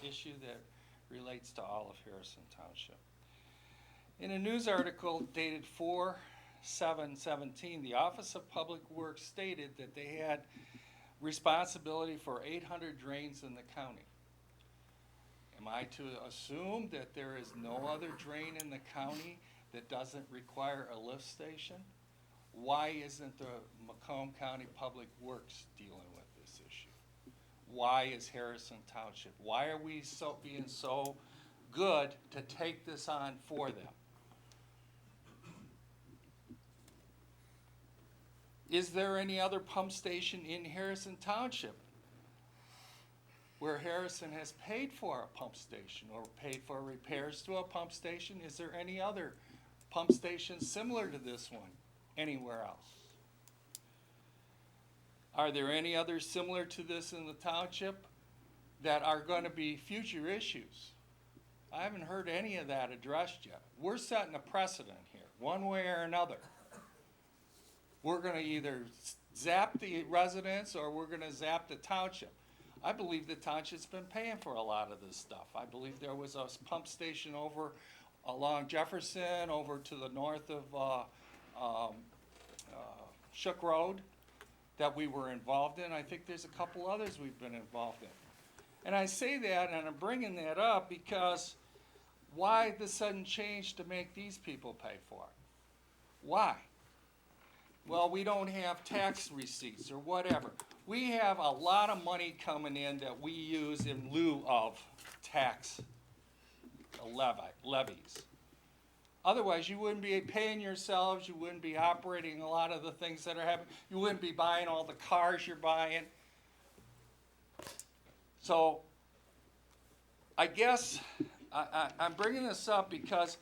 issue that relates to all of Harrison Township. In a news article dated 4/7/17, the Office of Public Works stated that they had responsibility for 800 drains in the county. Am I to assume that there is no other drain in the county that doesn't require a lift station? Why isn't the Macomb County Public Works dealing with this issue? Why is Harrison Township? Why are we being so good to take this on for them? Is there any other pump station in Harrison Township where Harrison has paid for a pump station or paid for repairs to a pump station? Is there any other pump station similar to this one anywhere else? Are there any others similar to this in the township that are going to be future issues? I haven't heard any of that addressed yet. We're setting a precedent here, one way or another. We're going to either zap the residents or we're going to zap the township. I believe the township's been paying for a lot of this stuff. I believe there was a pump station over along Jefferson, over to the north of Shook Road that we were involved in. I think there's a couple others we've been involved in. And I say that, and I'm bringing that up because why the sudden change to make these people pay for it? Why? Well, we don't have tax receipts or whatever. We have a lot of money coming in that we use in lieu of tax levies. Otherwise, you wouldn't be paying yourselves, you wouldn't be operating a lot of the things that are happening, you wouldn't be buying all the cars you're buying. So, I guess I'm bringing this up because,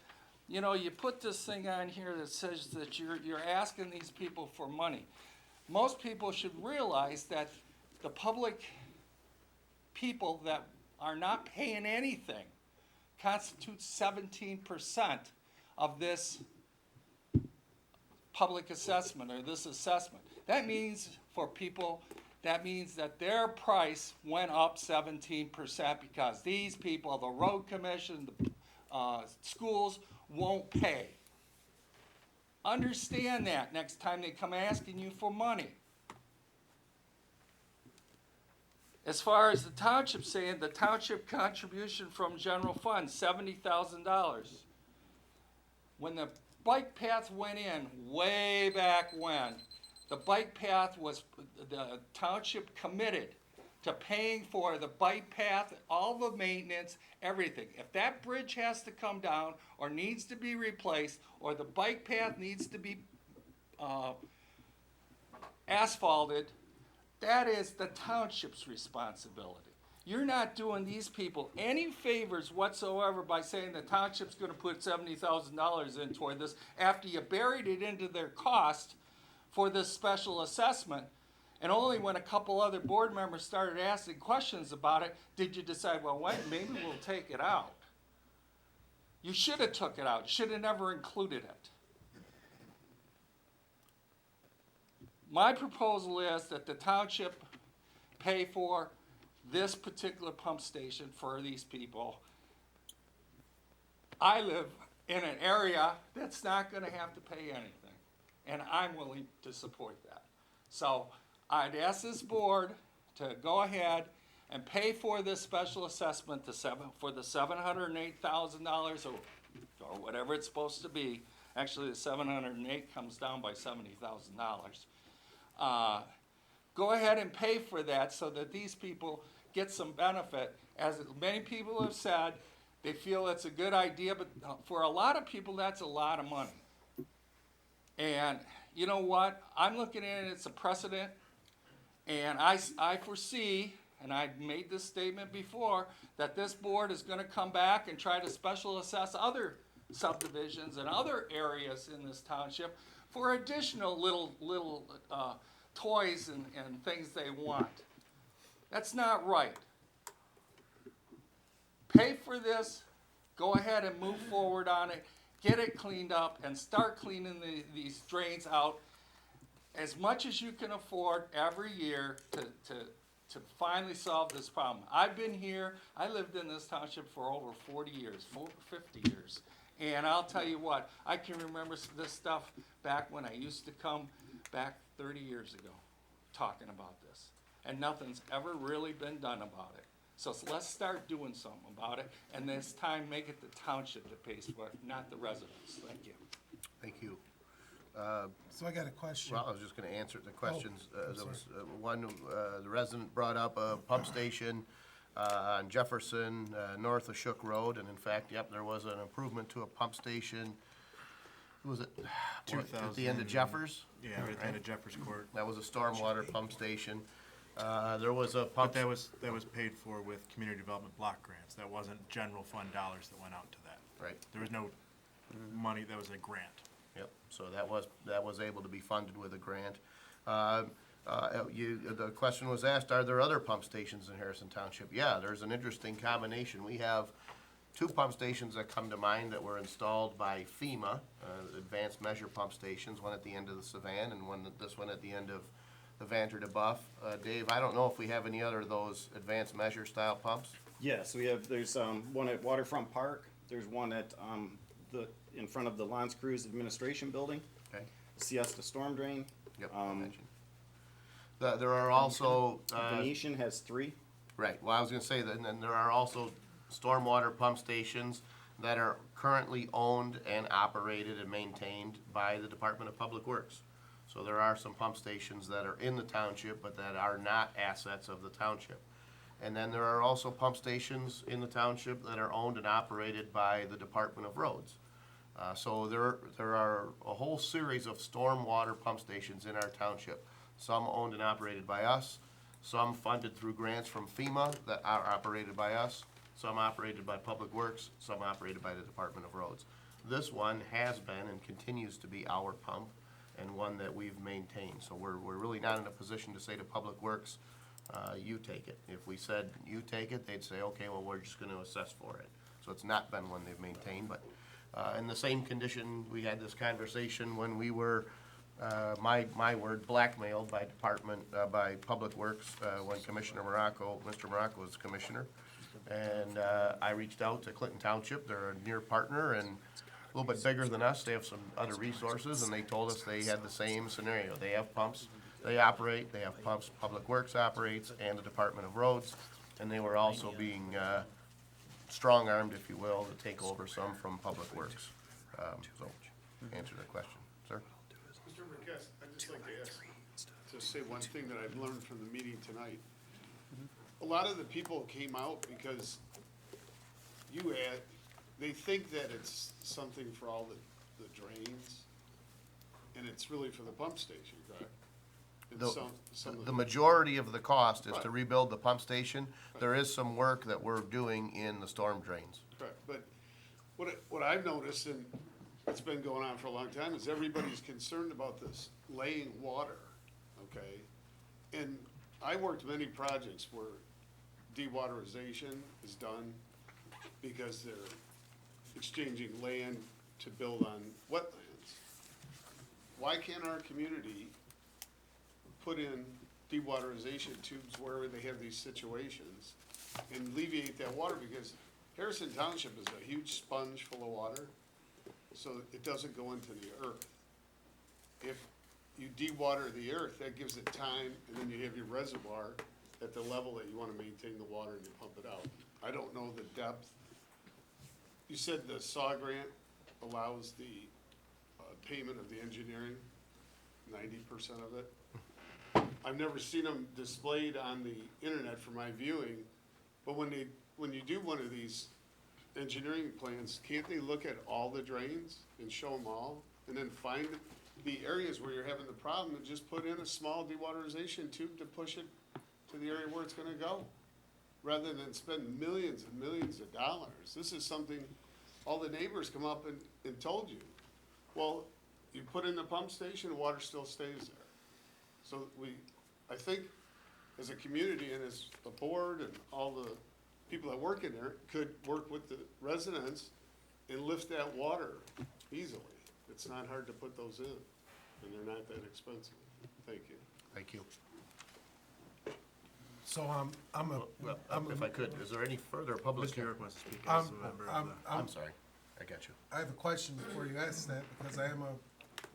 you know, you put this thing on here that says that you're asking these people for money. Most people should realize that the public people that are not paying anything constitutes 17% of this public assessment or this assessment. That means for people, that means that their price went up 17% because these people, the road commission, the schools won't pay. Understand that next time they come asking you for money. As far as the township saying, the township contribution from general fund, $70,000. When the bike path went in, way back when, the bike path was, the township committed to paying for the bike path, all the maintenance, everything. If that bridge has to come down or needs to be replaced or the bike path needs to be asphalted, that is the township's responsibility. You're not doing these people any favors whatsoever by saying the township's going to put $70,000 in toward this after you buried it into their cost for this special assessment. And only when a couple other board members started asking questions about it did you decide, well, wait, maybe we'll take it out. You should have took it out. You should have never included it. My proposal is that the township pay for this particular pump station for these people. I live in an area that's not going to have to pay anything, and I'm willing to support that. So I'd ask this board to go ahead and pay for this special assessment for the $708,000 or whatever it's supposed to be. Actually, the 708 comes down by $70,000. Go ahead and pay for that so that these people get some benefit. As many people have said, they feel it's a good idea, but for a lot of people, that's a lot of money. And you know what? I'm looking at it as a precedent, and I foresee, and I made this statement before, that this board is going to come back and try to special assess other subdivisions and other areas in this township for additional little toys and things they want. That's not right. Pay for this, go ahead and move forward on it, get it cleaned up, and start cleaning these drains out as much as you can afford every year to to finally solve this problem. I've been here, I lived in this township for over 40 years, 50 years. And I'll tell you what, I can remember this stuff back when I used to come back 30 years ago, talking about this. And nothing's ever really been done about it. So let's start doing something about it, and this time make it the township that pays for it, not the residents. Thank you. Thank you. So I got a question. Well, I was just gonna answer the questions. I'm There was, sorry. one, the resident brought up a pump station, on Jefferson, north of Shook Road, and in fact, yep, there was an improvement to a pump station. Was it, what, at the end of 2000. Jeffers? Yeah, right at the end of Jeffers Court. That was a stormwater pump station. There was a pump. But that was paid for with community development block grants. That wasn't general fund dollars that went out to that. Right, There was no money, that was a grant. yep, so that was able to be funded with a grant. The question was asked, are there other pump stations in Harrison Township? Yeah, there's an interesting combination. We have two pump stations that come to mind that were installed by FEMA, advanced measure pump stations, one at the end of the Savan and this one at the end of the Vanter de Buff. Dave, I don't know if we have any other of those advanced measure style pumps? Yes, there's one at Waterfront Park, there's one at in front of the Lance Cruise Administration Building, Okay, Siesta Storm Drain. yep, I mentioned. There are also, Venetian has 3. right, well, I was gonna say that, and then there are also stormwater pump stations that are currently owned and operated and maintained by the Department of Public Works. So there are some pump stations that are in the township, but that are not assets of the township. And then there are also pump stations in the township that are owned and operated by the Department of Roads. So there are a whole series of stormwater pump stations in our township. Some owned and operated by us, some funded through grants from FEMA that are operated by us, some operated by Public Works, some operated by the Department of Roads. This one has been and continues to be our pump and one that we've maintained. So we're really not in a position to say to Public Works, you take it. If we said, you take it, they'd say, okay, well, we're just gonna assess for it. So it's not been one they've maintained, but, in the same condition, we had this conversation when we were, my word, blackmailed by by Public Works, when Mr. Morocco was commissioner. And, I reached out to Clinton Township, they're a near partner and a little bit bigger than us, they have some other resources, and they told us they had the same scenario. They have pumps, they operate, they have pumps, Public Works operates, and the Department of Roads, and they were also being, strong-armed, if you will, to take over some from Public Works. So, answer the question, sir? Mr. Marquez, I'd just like to ask, to say one thing that I've learned from the meeting tonight. A lot of the people came out because they think that it's something for all the drains, and it's really for the pump station, correct? And some of The majority of the cost is to Right. rebuild the pump station. There is some work that we're doing in the storm drains. Correct, but what I've noticed, and it's been going on for a long time, is everybody's concerned about this laying water, okay? And I worked many projects where dewaterization is done because they're exchanging land to build on wetlands. Why can't our community put in dewaterization tubes wherever they have these situations and alleviate that water? Because Harrison Township is a huge sponge full of water, so it doesn't go into the earth. If you dewater the earth, that gives it time, and then you have your reservoir at the level that you wanna maintain the water and you pump it out. I don't know the depth. You said the SAW grant allows the payment of the engineering, 90% of it. I've never seen them displayed on the internet for my viewing, but when you do one of these engineering plans, can't they look at all the drains and show them all? And then find the areas where you're having the problem and just put in a small dewaterization tube to push it to the area where it's gonna go? Rather than spend millions and millions of dollars. This is something, all the neighbors come up and told you. Well, you put in the pump station, the water still stays there. So I think as a community and as a board and all the people that work in there could work with the residents and lift that water easily. It's not hard to put those in, and they're not that expensive. Thank you. Thank you. So, I'm a, Well, I'm if I could, is there any further public Mr. hearing? York wants to speak I'm, as a member of I'm, the. I'm, I'm sorry, I got you. I have a question before you ask that, because I am a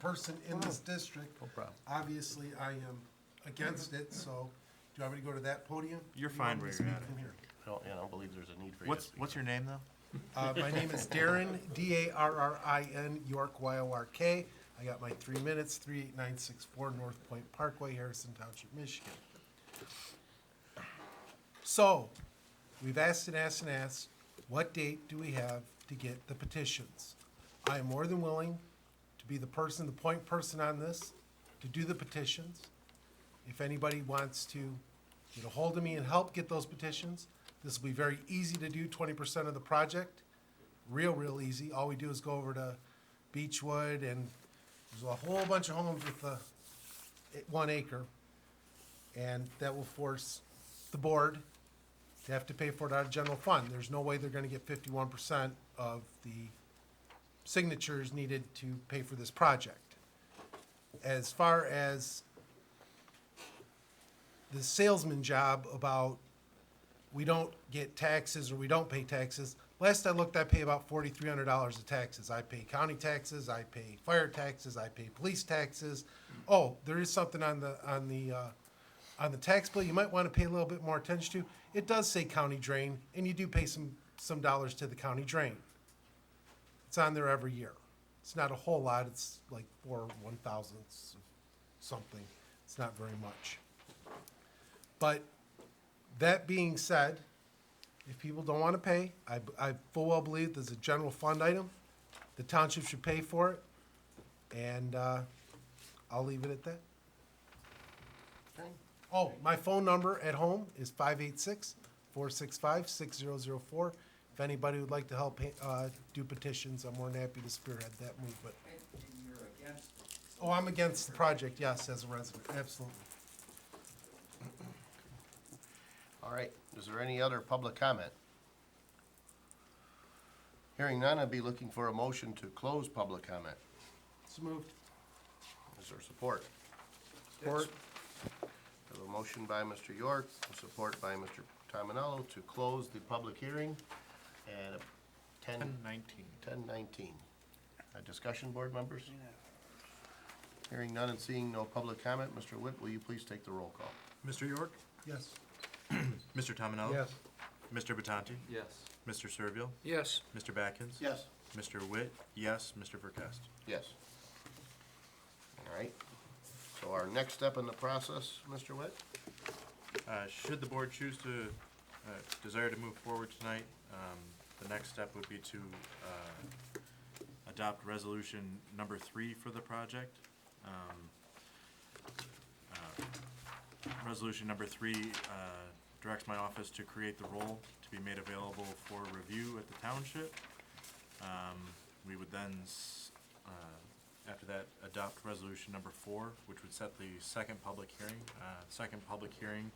person in this district. No problem. Obviously, I am against it, so do you want me to go to that podium? You're Or you fine want me where to you're speak at, from I here? I don't believe there's a need for you to What's, speak. what's your name though? My name is Darren, D-A-R-R-I-N, York, Y-O-R-K. I got my 3 minutes, 38964 North Point Parkway, Harrison Township, Michigan. So, we've asked and asked and asked, what date do we have to get the petitions? I am more than willing to be the person, the point person on this, to do the petitions. If anybody wants to get a hold of me and help get those petitions, this will be very easy to do, 20% of the project. Real easy. All we do is go over to Beechwood, and there's a whole bunch of homes with 1 acre. And that will force the board to have to pay for it out of general fund. There's no way they're gonna get 51% of the signatures needed to pay for this project. As far as the salesman job about we don't get taxes or we don't pay taxes, last I looked, I pay about $4,300 of taxes. I pay county taxes, I pay fire taxes, I pay police taxes. Oh, there is something on the tax bill you might want to pay a little bit more attention to. It does say county drain, and you do pay some dollars to the county drain. It's on there every year. It's not a whole lot. It's like 4/1000 something. It's not very much. But that being said, if people don't want to pay, I full well believe there's a general fund item. The township should pay for it, and I'll leave it at that. Okay. Oh, my phone number at home is 586-465-6004. If anybody would like to help do petitions, I'm more than happy to spearhead that movement. And you're against Oh, I'm against the project, yes, as a resident, absolutely. All right, is there any other public comment? Hearing none, I'd be looking for a motion to close public comment. So moved. Is there support? Support. We have a motion by Mr. York, and support by Mr. Tominello to close the public hearing at 10:19. 10:19. Discussion, board members? Hearing none and seeing no public comment, Mr. Witt, will you please take the roll call? Mr. York? Yes. Mr. Tominello? Yes. Mr. Batanti? Yes. Mr. Servil? Yes, Mr. Batkins? Yes. Mr. Witt? Yes. Mr. Verkest? Yes. All right. So our next step in the process, Mr. Witt? Should the board choose to, desire to move forward tonight, the next step would be to adopt resolution number 3 for the project. Resolution number 3 directs my office to create the role to be made available for review at the township. We would then, after that, adopt resolution number 4, which would set the second public hearing. Second public hearing,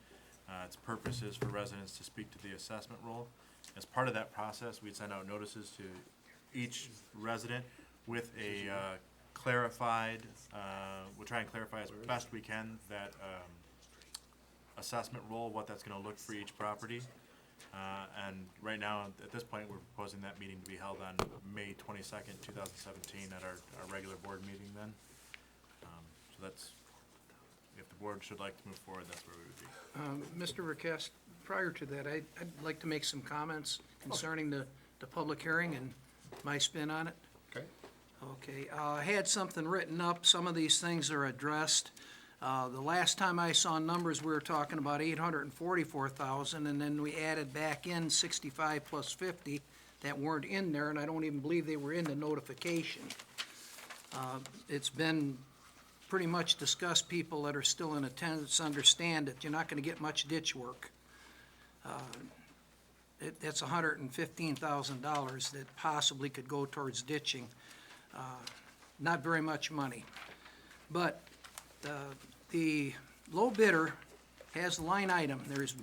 its purpose is for residents to speak to the assessment role. As part of that process, we'd send out notices to each resident with a clarified, we'll try and clarify as best we can that assessment role, what that's gonna look for each property. And right now, at this point, we're proposing that meeting to be held on May 22nd, 2017 at our regular board meeting then. So that's, if the board should like to move forward, that's where we would be. Mr. Verkest, prior to that, I'd like to make some comments concerning the public hearing and my spin on it. Okay. Okay, I had something written up, some of these things are addressed. The last time I saw numbers, we were talking about 844,000, and then we added back in 65 plus 50 that weren't in there, and I don't even believe they were in the notification. It's been pretty much discussed, people that are still in attendance understand that you're not gonna get much ditch work. That's $115,000 that possibly could go towards ditching. Not very much money. But the low bidder has a line item. There's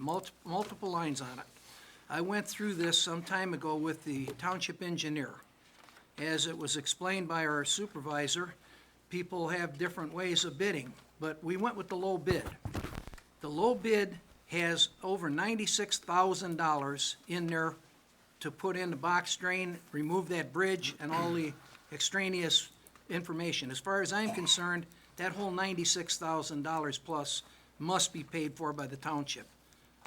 multiple lines on it. I went through this some time ago with the township engineer. As it was explained by our supervisor, people have different ways of bidding, but we went with the low bid. The low bid has over $96,000 in there to put in the box drain, remove that bridge, and all the extraneous information. As far as I'm concerned, that whole $96,000 plus must be paid for by the township.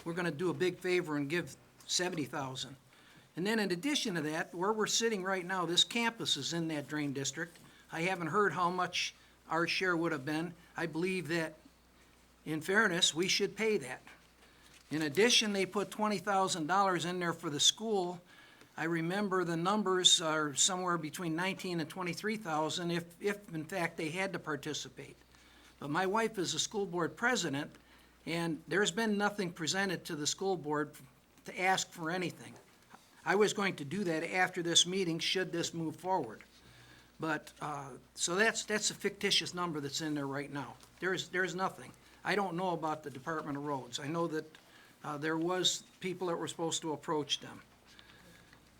We're gonna do a big favor and give $70,000. And then in addition to that, where we're sitting right now, this campus is in that drain district. I haven't heard how much our share would have been. I believe that, in fairness, we should pay that. In addition, they put $20,000 in there for the school. I remember the numbers are somewhere between 19 and 23,000 if in fact they had to participate. But my wife is a school board president, and there's been nothing presented to the school board to ask for anything. I was going to do that after this meeting, should this move forward. But, so that's a fictitious number that's in there right now. There's nothing. I don't know about the Department of Roads. I know that there was people that were supposed to approach them.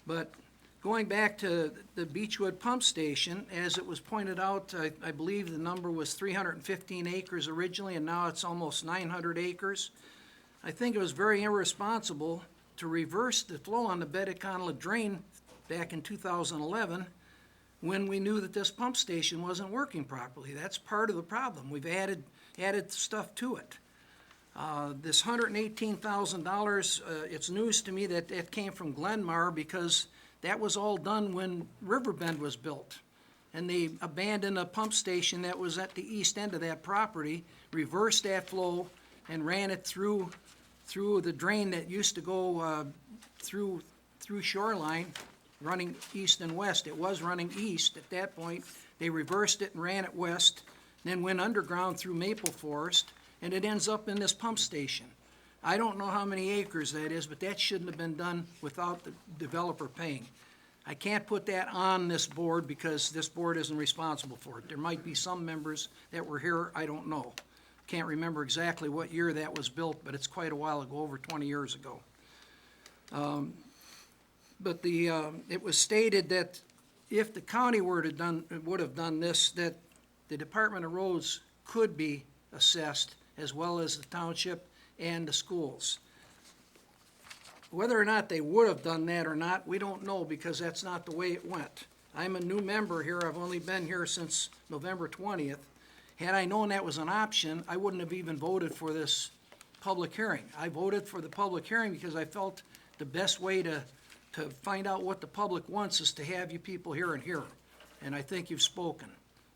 But going back to the Beechwood Pump Station, as it was pointed out, I believe the number was 315 acres originally, and now it's almost 900 acres. I think it was very irresponsible to reverse the flow on the Betticonla drain back in 2011 when we knew that this pump station wasn't working properly. That's part of the problem. We've added stuff to it. This $118,000, it's news to me that that came from Glenmar because that was all done when Riverbend was built. And they abandoned a pump station that was at the east end of that property, reversed that flow, and ran it through the drain that used to go through Shoreline, running east and west. It was running east at that point. They reversed it and ran it west, then went underground through Maple Forest, and it ends up in this pump station. I don't know how many acres that is, but that shouldn't have been done without the developer paying. I can't put that on this board because this board isn't responsible for it. There might be some members that were here, I don't know. Can't remember exactly what year that was built, but it's quite a while ago, over 20 years ago. But it was stated that if the county would have done this, that the Department of Roads could be assessed, as well as the township and the schools. Whether or not they would have done that or not, we don't know, because that's not the way it went. I'm a new member here, I've only been here since November 20th. Had I known that was an option, I wouldn't have even voted for this public hearing. I voted for the public hearing because I felt the best way to find out what the public wants is to have you people here and here. And I think you've spoken.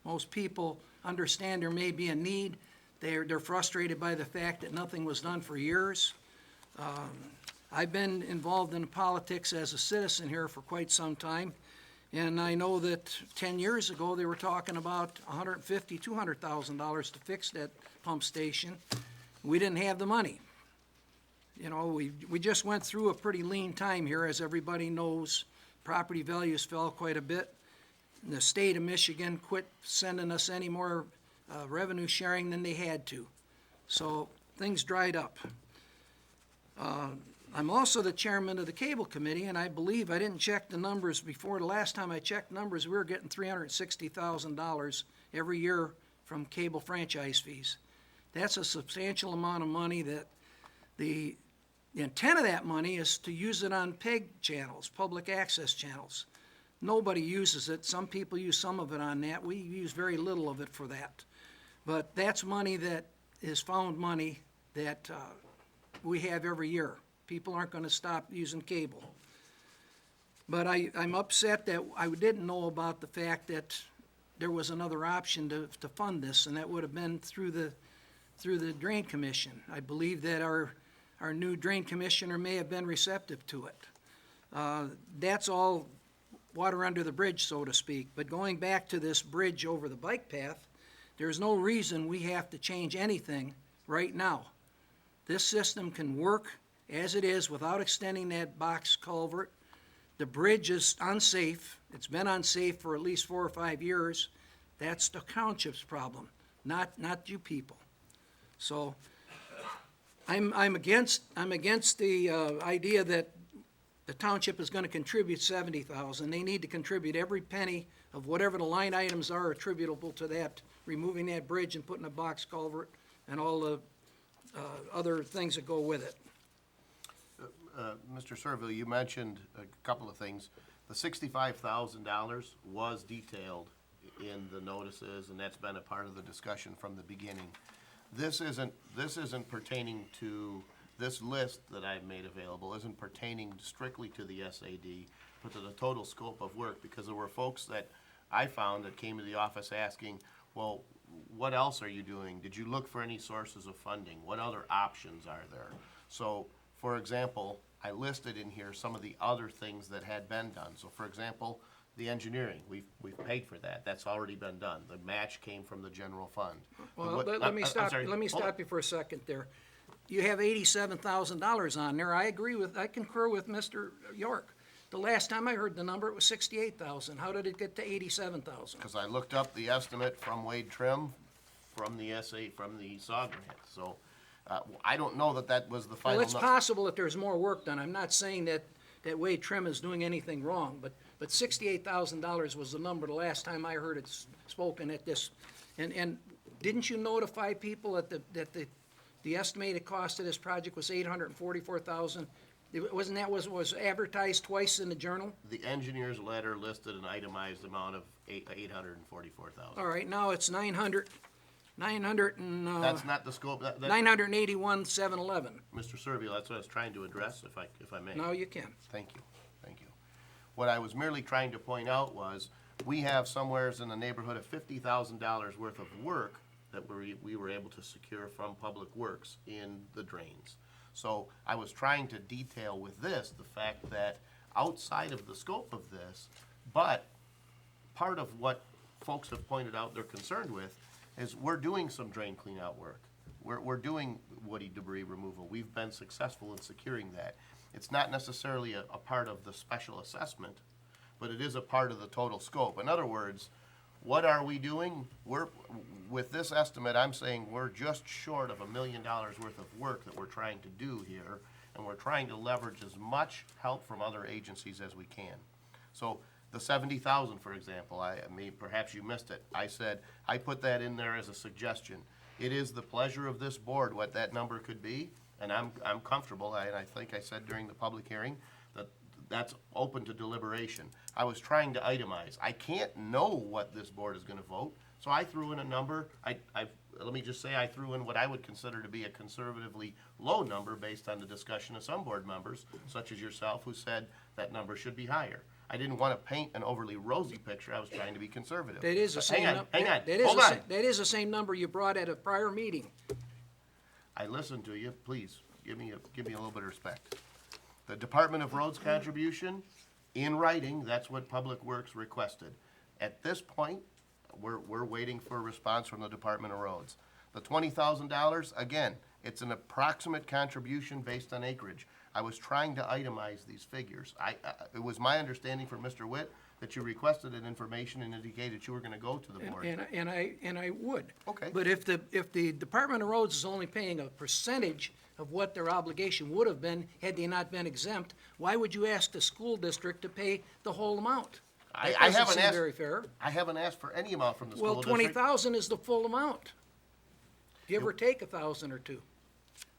Most people understand there may be a need. They're frustrated by the fact that nothing was done for years. I've been involved in politics as a citizen here for quite some time, and I know that 10 years ago, they were talking about $150,000, $200,000 to fix that pump station. We didn't have the money. You know, we just went through a pretty lean time here, as everybody knows. Property values fell quite a bit. The state of Michigan quit sending us any more revenue sharing than they had to. So things dried up. I'm also the chairman of the cable committee, and I believe, I didn't check the numbers before, the last time I checked numbers, we were getting $360,000 every year from cable franchise fees. That's a substantial amount of money. That the intent of that money is to use it on PEG channels, public access channels. Nobody uses it. Some people use some of it on that. We use very little of it for that. But that's money that is found money that we have every year. People aren't going to stop using cable. But I'm upset that I didn't know about the fact that there was another option to fund this, and that would have been through the Drain Commission. I believe that our new Drain Commissioner may have been receptive to it. That's all water under the bridge, so to speak. But going back to this bridge over the bike path, there's no reason we have to change anything right now. This system can work as it is without extending that box culvert. The bridge is unsafe. It's been unsafe for at least 4 or 5 years. That's the township's problem, not you people. So I'm against the idea that the township is going to contribute $70,000. They need to contribute every penny of whatever the line items are attributable to that, removing that bridge and putting a box culvert and all the other things that go with it. Mr. Servil, you mentioned a couple of things. The $65,000 was detailed in the notices, and that's been a part of the discussion from the beginning. This isn't pertaining to, this list that I've made available isn't pertaining strictly to the SAD, but to the total scope of work, because there were folks that I found that came to the office asking, well, what else are you doing? Did you look for any sources of funding? What other options are there? So, for example, I listed in here some of the other things that had been done. So, for example, the engineering, we've paid for that. That's already been done. The match came from the general fund. Well, What- let me I'm stop, sorry. let me Hold on. stop you for a second there. You have $87,000 on there. I concur with Mr. York. The last time I heard the number, it was 68,000. How did it get to 87,000? Because I looked up the estimate from Wade Trim, from the saw grant. So, I don't know that was the final. Well, it's possible that there's more work done. I'm not saying that Wade Trim is doing anything wrong, but $68,000 was the number the last time I heard it spoken at this. And didn't you notify people that the estimated cost of this project was $844,000? Wasn't that, was advertised twice in the Journal? The engineer's letter listed an itemized amount of $844,000. All right, now it's 900 and, That's not the scope, that, 981,711. Mr. Servil, that's what I was trying to address, if I may. Now you can. Thank you. What I was merely trying to point out was, we have somewheres in the neighborhood of $50,000 worth of work that we were able to secure from Public Works in the drains. So I was trying to detail with this the fact that outside of the scope of this, but part of what folks have pointed out they're concerned with is we're doing some drain clean out work. We're doing woody debris removal. We've been successful in securing that. It's not necessarily a part of the special assessment, but it is a part of the total scope. In other words, what are we doing? With this estimate, I'm saying we're just short of $1 million worth of work that we're trying to do here, and we're trying to leverage as much help from other agencies as we can. So the 70,000, for example, perhaps you missed it. I said, I put that in there as a suggestion. It is the pleasure of this board what that number could be, and I'm comfortable, and I think I said during the public hearing, that that's open to deliberation. I was trying to itemize. I can't know what this board is gonna vote, so I threw in a number. Let me just say, I threw in what I would consider to be a conservatively low number based on the discussion of some board members, such as yourself, who said that number should be higher. I didn't want to paint an overly rosy picture. I was trying to be conservative. That is the But same. Hang on, That hold on. That is the same number you brought at a prior meeting. I listened to you. Please, give me a little bit of respect. The Department of Roads contribution, in writing, that's what Public Works requested. At this point, we're waiting for a response from the Department of Roads. The $20,000, again, it's an approximate contribution based on acreage. I was trying to itemize these figures. It was my understanding from Mr. Witt that you requested an information and indicated you were gonna go to the board. And I would. Okay. But if the Department of Roads is only paying a percentage of what their obligation would have been had they not been exempt, why would you ask the school district to pay the whole amount? I That doesn't haven't seem asked. very fair. I haven't asked for any amount from the school Well, district. 20,000 is the full amount. Give or take 1,000 or two.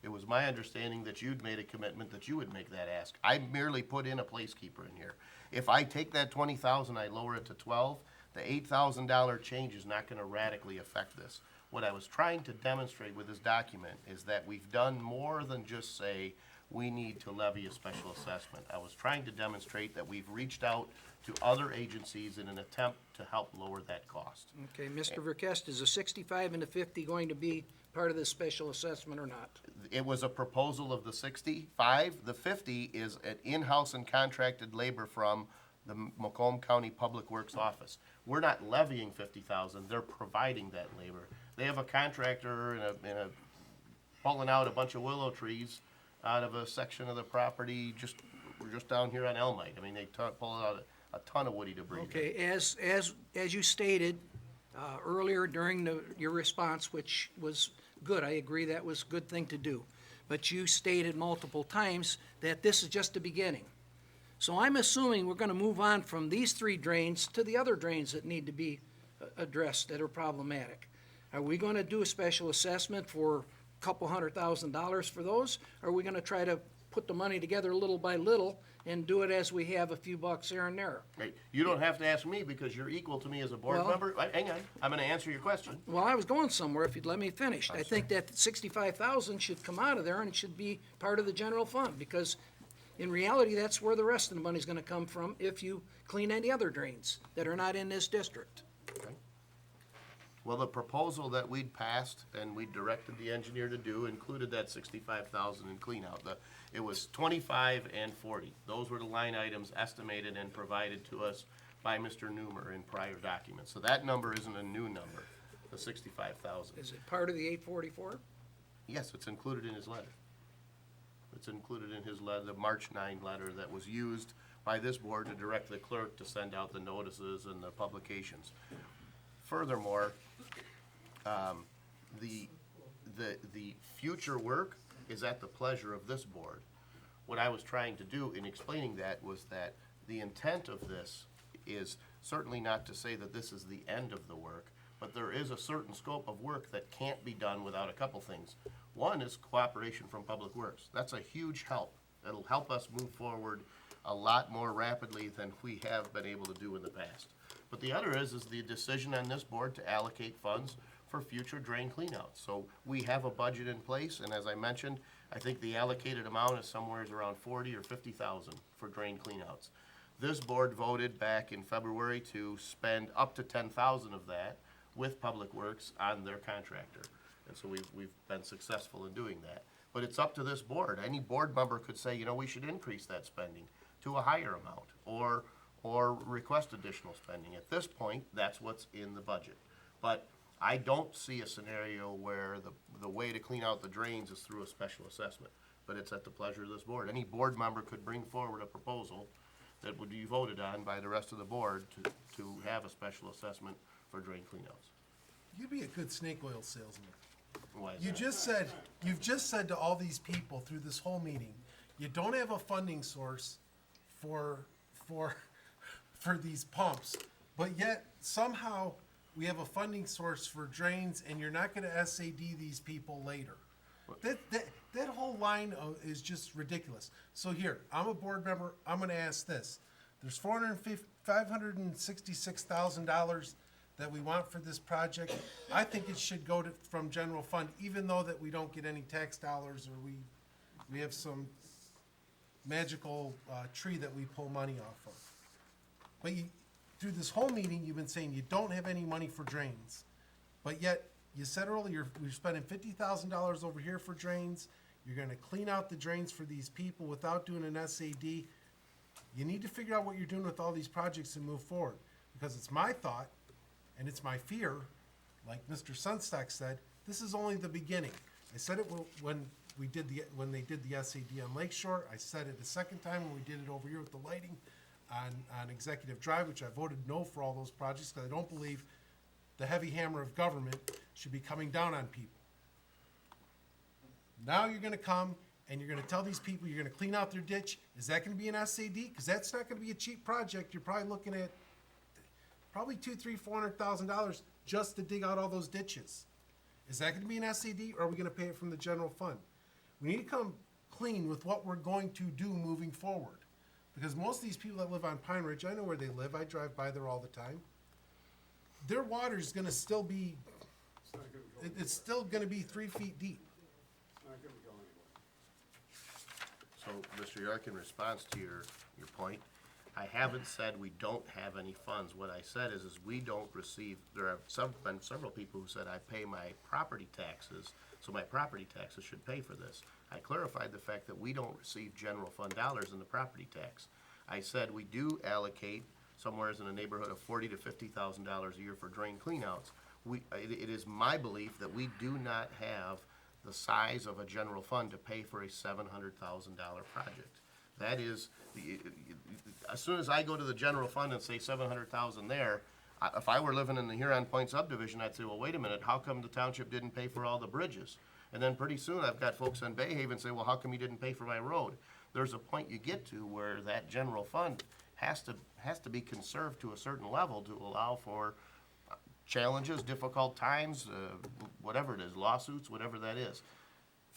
It was my understanding that you'd made a commitment that you would make that ask. I merely put in a placekeeper in here. If I take that 20,000, I lower it to 12, the $8,000 change is not gonna radically affect this. What I was trying to demonstrate with this document is that we've done more than just say, we need to levy a special assessment. I was trying to demonstrate that we've reached out to other agencies in an attempt to help lower that cost. Okay, Mr. Verkest, is the 65 and the 50 going to be part of this special assessment or not? It was a proposal of the 65. The 50 is an in-house and contracted labor from the Macomb County Public Works Office. We're not levying 50,000, they're providing that labor. They have a contractor pulling out a bunch of willow trees out of a section of the property just down here on Elmite. I mean, they pull out a ton of woody debris. Okay, as you stated earlier during your response, which was good, I agree that was a good thing to do. But you stated multiple times that this is just the beginning. So I'm assuming we're gonna move on from these 3 drains to the other drains that need to be addressed that are problematic. Are we gonna do a special assessment for couple $100,000 for those? Or are we gonna try to put the money together little by little and do it as we have a few bucks here and there? Hey, you don't have to ask me because you're equal to me as a board Well- member. Hang on, I'm gonna answer your question. Well, I was going somewhere if you'd let me finish. I think that 65,000 should come out of there and it should be part of the general fund, because in reality, that's where the rest of the money's gonna come from if you clean any other drains that are not in this district. Well, the proposal that we'd passed and we directed the engineer to do included that 65,000 in clean out. It was 25 and 40. Those were the line items estimated and provided to us by Mr. Newmer in prior documents. So that number isn't a new number, the 65,000. Is it part of the 844? Yes, it's included in his letter. It's included in his letter, the March 9 letter that was used by this board to direct the clerk to send out the notices and the publications. Furthermore, the future work is at the pleasure of this board. What I was trying to do in explaining that was that the intent of this is certainly not to say that this is the end of the work, but there is a certain scope of work that can't be done without a couple things. One is cooperation from Public Works. That's a huge help. It'll help us move forward a lot more rapidly than we have been able to do in the past. But the other is the decision on this board to allocate funds for future drain cleanouts. So we have a budget in place, and as I mentioned, I think the allocated amount is somewhere around 40 or 50,000 for drain cleanouts. This board voted back in February to spend up to 10,000 of that with Public Works on their contractor. And so we've been successful in doing that. But it's up to this board. Any board member could say, you know, we should increase that spending to a higher amount, or request additional spending. At this point, that's what's in the budget. But I don't see a scenario where the way to clean out the drains is through a special assessment. But it's at the pleasure of this board. Any board member could bring forward a proposal that would be voted on by the rest of the board to have a special assessment for drain cleanouts. You'd be a good snake oil salesman. Why is You've that? just said to all these people through this whole meeting, you don't have a funding source for these pumps, but yet somehow we have a funding source for drains, and you're not gonna SAD these people later. That whole line is just ridiculous. So here, I'm a board member, I'm gonna ask this. There's $566,000 that we want for this project. I think it should go from general fund, even though that we don't get any tax dollars, or we have some magical tree that we pull money off of. But through this whole meeting, you've been saying you don't have any money for drains. But yet, you said earlier, we're spending $50,000 over here for drains. You're gonna clean out the drains for these people without doing an SAD. You need to figure out what you're doing with all these projects and move forward. Because it's my thought, and it's my fear, like Mr. Sunstock said, this is only the beginning. I said it when they did the SAD on Lake Shore. I said it a second time when we did it over here with the lighting on Executive Drive, which I voted no for all those projects, because I don't believe the heavy hammer of government should be coming down on people. Now you're gonna come and you're gonna tell these people you're gonna clean out their ditch. Is that gonna be an SAD? Because that's not gonna be a cheap project. You're probably looking at probably $200,000-$400,000 just to dig out all those ditches. Is that gonna be an SAD, or are we gonna pay it from the general fund? We need to come clean with what we're going to do moving forward. Because most of these people that live on Pine Ridge, I know where they live, I drive by there all the time. Their water's gonna still be, it's still gonna be 3 feet deep. It's not gonna go anywhere. So, Mr. York, in response to your point, I haven't said we don't have any funds. What I said is we don't receive, there have been several people who said I pay my property taxes, so my property taxes should pay for this. I clarified the fact that we don't receive general fund dollars in the property tax. I said we do allocate somewhere in the neighborhood of $40,000 to $50,000 a year for drain cleanouts. It is my belief that we do not have the size of a general fund to pay for a $700,000 project. That is, as soon as I go to the general fund and say 700,000 there, if I were living in the Huron Point subdivision, I'd say, well, wait a minute, how come the township didn't pay for all the bridges? And then pretty soon I've got folks in Bayhaven say, well, how come you didn't pay for my road? There's a point you get to where that general fund has to be conserved to a certain level to allow for challenges, difficult times, whatever it is, lawsuits, whatever that is.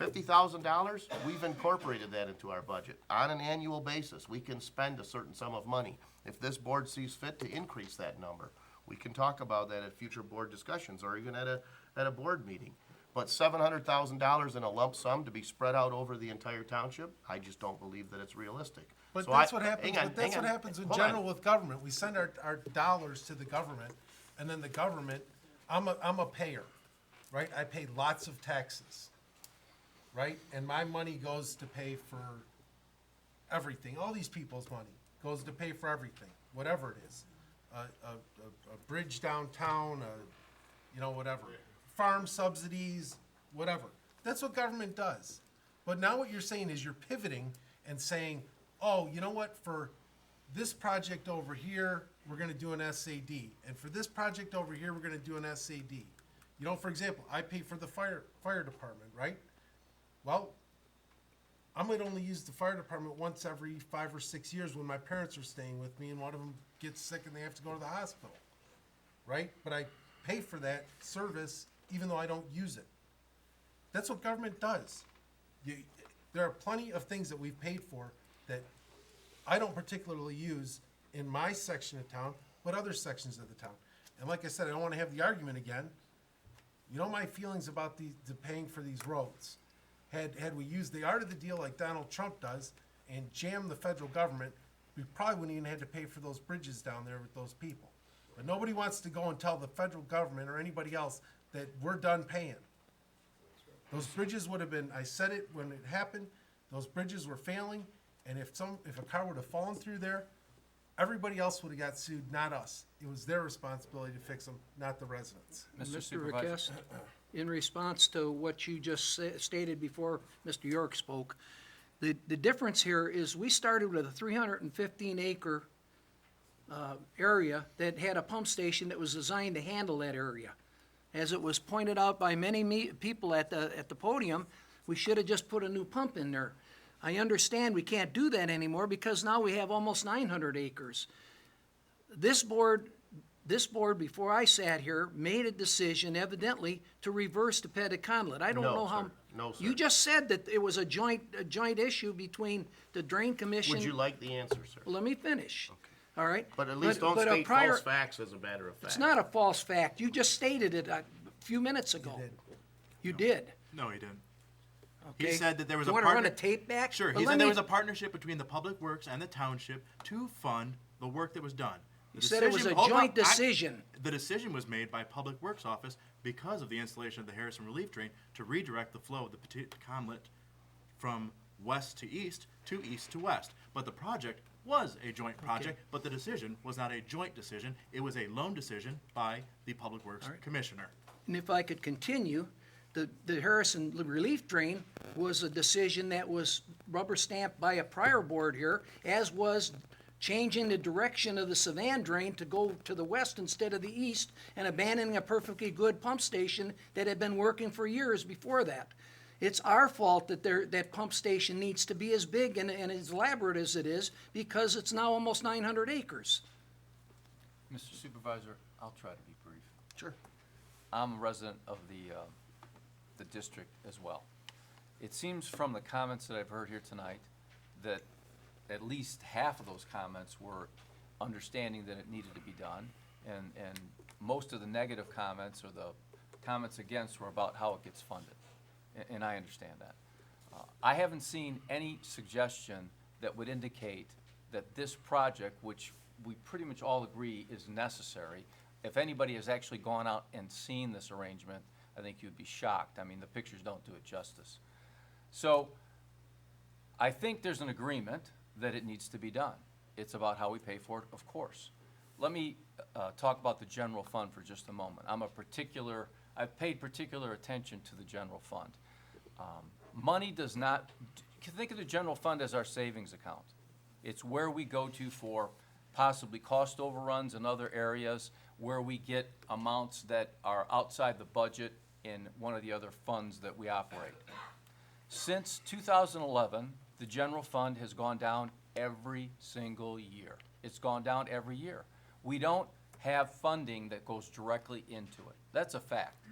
$50,000, we've incorporated that into our budget. On an annual basis, we can spend a certain sum of money. If this board sees fit to increase that number, we can talk about that at future board discussions or even at a board meeting. But $700,000 in a lump sum to be spread out over the entire township, I just don't believe that it's realistic. But So that's I- what happens, hang on, but that's hang what on. happens in Hold on. general with government. We send our dollars to the government, and then the government, I'm a payer, right? I pay lots of taxes, right? And my money goes to pay for everything. All these people's money goes to pay for everything, whatever it is. A bridge downtown, whatever. Farm subsidies, whatever. That's what government does. But now what you're saying is you're pivoting and saying, oh, you know what, for this project over here, we're gonna do an SAD. And for this project over here, we're gonna do an SAD. For example, I pay for the fire department, right? Well, I might only use the fire department once every 5 or 6 years when my parents are staying with me and one of them gets sick and they have to go to the hospital, right? But I pay for that service even though I don't use it. That's what government does. There are plenty of things that we've paid for that I don't particularly use in my section of town, but other sections of the town. And like I said, I don't want to have the argument again. You know my feelings about the paying for these roads. Had we used the art of the deal like Donald Trump does and jammed the federal government, we probably wouldn't even have to pay for those bridges down there with those people. But nobody wants to go and tell the federal government or anybody else that we're done paying. Those bridges would have been, I said it when it happened, those bridges were failing, and if a car would have fallen through there, everybody else would have got sued, not us. It was their responsibility to fix them, not the residents. Mr. Supervisor. Raquez, in response to what you just stated before Mr. York spoke, the difference here is we started with a 315 acre area that had a pump station that was designed to handle that area. As it was pointed out by many people at the podium, we should have just put a new pump in there. I understand we can't do that anymore because now we have almost 900 acres. This board, before I sat here, made a decision evidently to reverse the Pettit-Conlet. I don't No, know how. sir. No, sir. You just said that it was a joint issue between the Drain Commission. Would you like the answer, sir? Well, let me finish. All right? But at least don't but a state prior- false facts as a matter of fact. It's not a false fact. You just stated it a few minutes ago. did. You did. No, he didn't. Okay? He said that there was You a wanna run partner- a tape back? Sure, But he let said there me- was a partnership between the Public Works and the township to fund the work that was done. The You said it was decision- a hold on, joint decision. The decision was made by Public Works Office because of the installation of the Harrison Relief Drain to redirect the flow of the Pettit-Conlet from west to east to west. But the project was a joint project, but the decision was not a joint decision. It was a lone decision by the Public Works Commissioner. And if I could continue, the Harrison Relief Drain was a decision that was rubber stamped by a prior board here, as was changing the direction of the Savan Drain to go to the west instead of the east and abandoning a perfectly good pump station that had been working for years before that. It's our fault that that pump station needs to be as big and as elaborate as it is because it's now almost 900 acres. Mr. Supervisor, I'll try to be brief. Sure. I'm a resident of the district as well. It seems from the comments that I've heard here tonight that at least half of those comments were understanding that it needed to be done, and most of the negative comments or the comments against were about how it gets funded, and I understand that. I haven't seen any suggestion that would indicate that this project, which we pretty much all agree is necessary, if anybody has actually gone out and seen this arrangement, I think you'd be shocked. I mean, the pictures don't do it justice. So I think there's an agreement that it needs to be done. It's about how we pay for it, of course. Let me talk about the general fund for just a moment. I've paid particular attention to the general fund. Money does not, think of the general fund as our savings account. It's where we go to for possibly cost overruns in other areas, where we get amounts that are outside the budget in one of the other funds that we operate. Since 2011, the general fund has gone down every single year. It's gone down every year. We don't have funding that goes directly into it. That's a fact.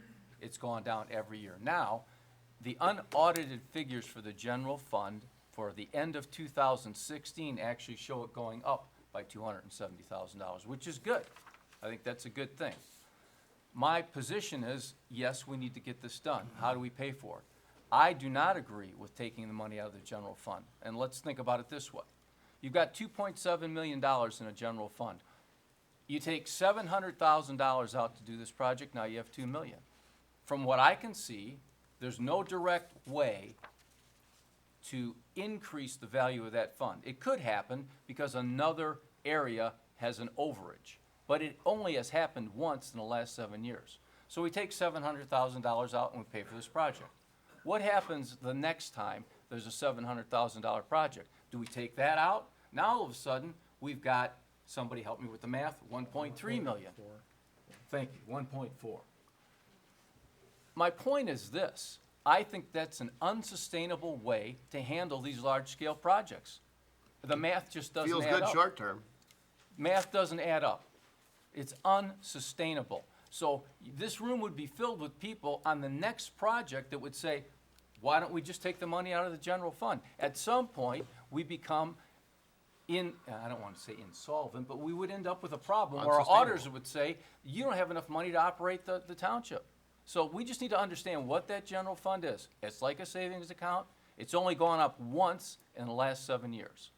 It's gone down every year. Now, The unaudited figures for the general fund for the end of 2016 actually show it going up by $270,000, which is good. I think that's a good thing. My position is, yes, we need to get this done. How do we pay for it? I do not agree with taking the money out of the general fund. And let's think about it this way. You've got $2.7 million in a general fund. You take $700,000 out to do this project, now you have $2 million. From what I can see, there's no direct way to increase the value of that fund. It could happen because another area has an overage, but it only has happened once in the last 7 years. So we take $700,000 out and we pay for this project. What happens the next time there's a $700,000 project? Do we take that out? Now all of a sudden, we've got, somebody help me with the math, 1.3 million. Thank you, 1.4. My point is this, I think that's an unsustainable way to handle these large-scale projects. The math just doesn't Feels add good up. short term. Math doesn't add up. It's unsustainable. So this room would be filled with people on the next project that would say, why don't we just take the money out of the general fund? At some point, we become I don't want to say insolvent, but we would end up with a problem where our auditors would say, you don't have enough money to operate the township. So we just need to understand what that general fund is. It's like a savings account. It's only gone up once in the last 7 years.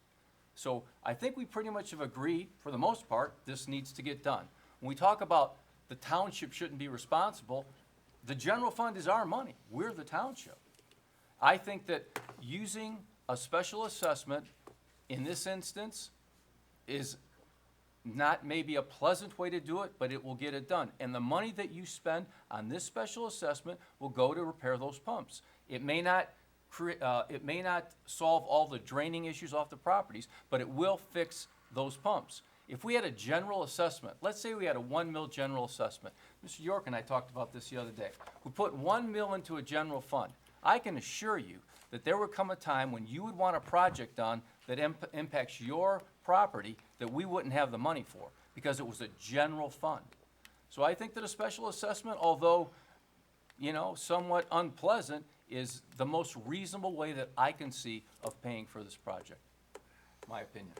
So I think we pretty much have agreed, for the most part, this needs to get done. When we talk about the township shouldn't be responsible, the general fund is our money. We're the township. I think that using a special assessment in this instance is not maybe a pleasant way to do it, but it will get it done. And the money that you spend on this special assessment will go to repair those pumps. It may not solve all the draining issues off the properties, but it will fix those pumps. If we had a general assessment, let's say we had a 1 mil general assessment. Mr. York and I talked about this the other day. We put 1 mil into a general fund. I can assure you that there would come a time when you would want a project done that impacts your property that we wouldn't have the money for because it was a general fund. So I think that a special assessment, although, somewhat unpleasant, is the most reasonable way that I can see of paying for this project. My opinion.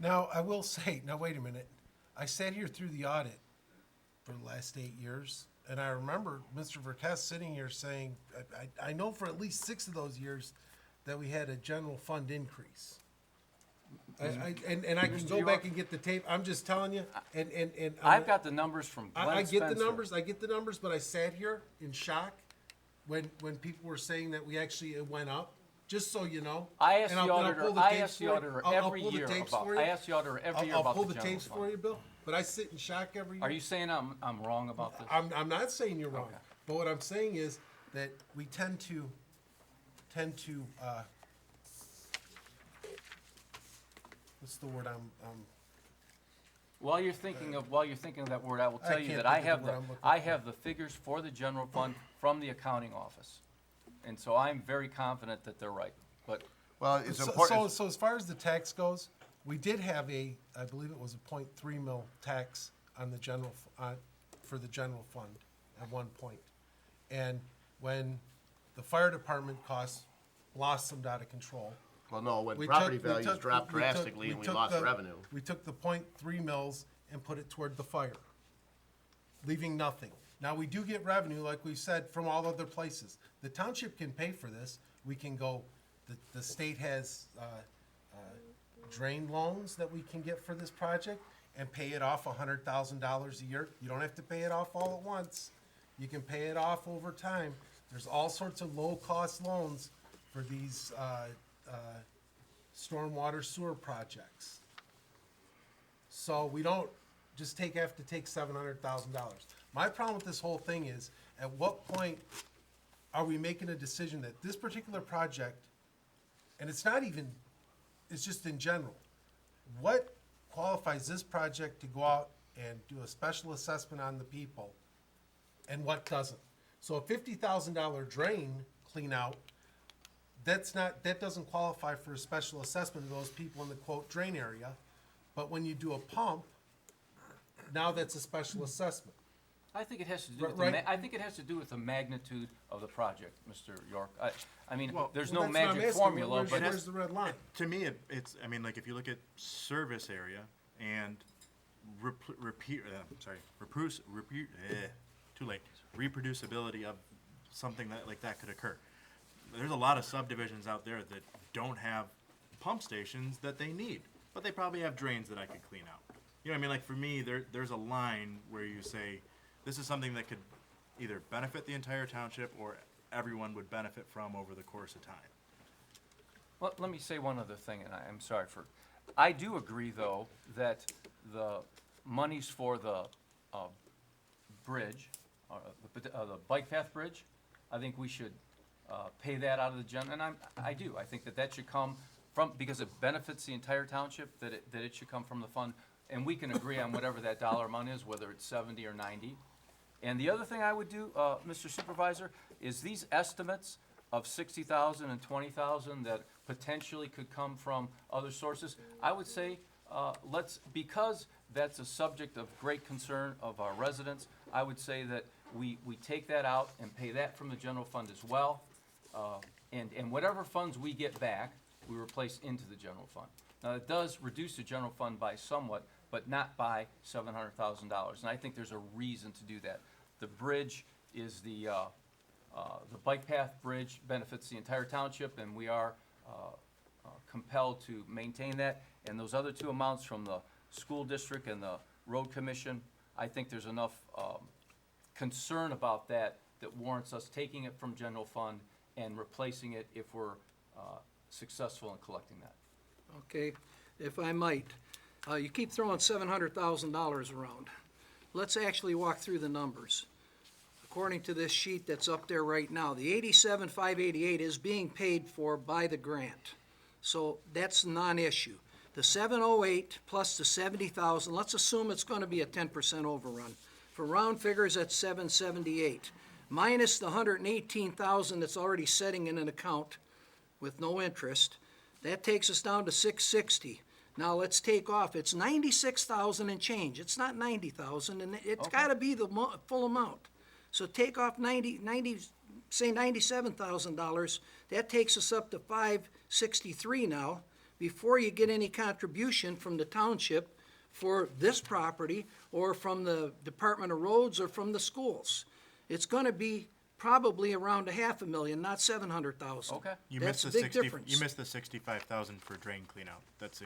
Now, I will say, now wait a minute. I sat here through the audit for the last 8 years, and I remember Mr. Verkes sitting here saying, I know for at least 6 of those years that we had a general fund increase. I can go back and get the tape. I'm just telling you, and I've got the numbers from Glenn I get the Spencer. numbers, but I sat here in shock when people were saying that it went up. Just so you know. I ask And the and auditor, pull the I tapes ask the for you. auditor I'll every pull the year tapes about, for you. I ask the auditor every year I'll about pull the the general tapes fund. for you, Bill. But I sit in shock every year. Are you saying I'm wrong about this? I'm not saying you're wrong, Okay. but what I'm saying is that we tend to, what's the word While you're thinking of that word, I will I tell you can't that I think of have the word I'm looking I for. have the figures for the general fund from the accounting office. And so I'm very confident that they're right. But Well, it's So, important. so as far as the tax goes, we did have I believe it was a 0.3 mil tax on the for the general fund at one point. And when the fire department costs blossomed out of control, Well, no, when we property took- we values took- dropped we took- drastically and we took lost the- revenue. We took the 0.3 mils and put it toward the fire, leaving nothing. Now, we do get revenue, like we said, from all other places. The township can pay for this. We can go, the state has drain loans that we can get for this project and pay it off $100,000 a year. You don't have to pay it off all at once. You can pay it off over time. There's all sorts of low-cost loans for these stormwater sewer projects. So we don't just have to take $700,000. My problem with this whole thing is, at what point are we making a decision that this particular project, and it's not even, it's just in general, what qualifies this project to go out and do a special assessment on the people, and what doesn't? So a $50,000 drain clean out, that doesn't qualify for a special assessment of those people in the quote drain area. But when you do a pump, now that's a special assessment. I think it has to do with Right. I think it has to do with the magnitude of the project, Mr. York. I mean, Well, there's Well, no that's what I'm magic asking. formula, Where's- but Where's the red line? To me, it's, I mean, like, if you look at service area and too late, reproducibility of something that, like that could occur. There's a lot of subdivisions out there that don't have pump stations that they need, but they probably have drains that I could clean out. You know what I mean? Like, for me, there's a line where you say, this is something that could either benefit the entire township or everyone would benefit from over the course of time. let me say one other thing, and I'm sorry for, I do agree, though, that the monies for the bridge, the bike path bridge, I think we should pay that out of the and I do. I think that should come from, because it benefits the entire township, that it should come from the fund. And we can agree on whatever that dollar amount is, whether it's 70 or 90. And the other thing I would do, Mr. Supervisor, is these estimates of 60,000 and 20,000 that potentially could come from other sources, I would say, because that's a subject of great concern of our residents, I would say that we take that out and pay that from the general fund as well. And whatever funds we get back, we replace into the general fund. Now, it does reduce the general fund by somewhat, but not by $700,000. And I think there's a reason to do that. The bridge is the bike path bridge benefits the entire township, and we are compelled to maintain that. And those other two amounts from the school district and the road commission, I think there's enough concern about that warrants us taking it from general fund and replacing it if we're successful in collecting that. Okay, if I might, you keep throwing $700,000 around. Let's actually walk through the numbers. According to this sheet that's up there right now, the 87,588 is being paid for by the grant. So that's non-issue. The 708 plus the 70,000, let's assume it's gonna be a 10% overrun. For round figures, that's 778. Minus the 118,000 that's already sitting in an account with no interest, that takes us down to 660. Now let's take off, it's 96,000 and change, it's not 90,000, and it's Okay. gotta be the full amount. So take off say $97,000, that takes us up to 563 now, before you get any contribution from the township for this property, or from the Department of Roads, or from the schools. It's gonna be probably around $500,000, not 700,000. Okay. You That's missed a the big 60, difference. you missed the 65,000 for drain cleanout. That's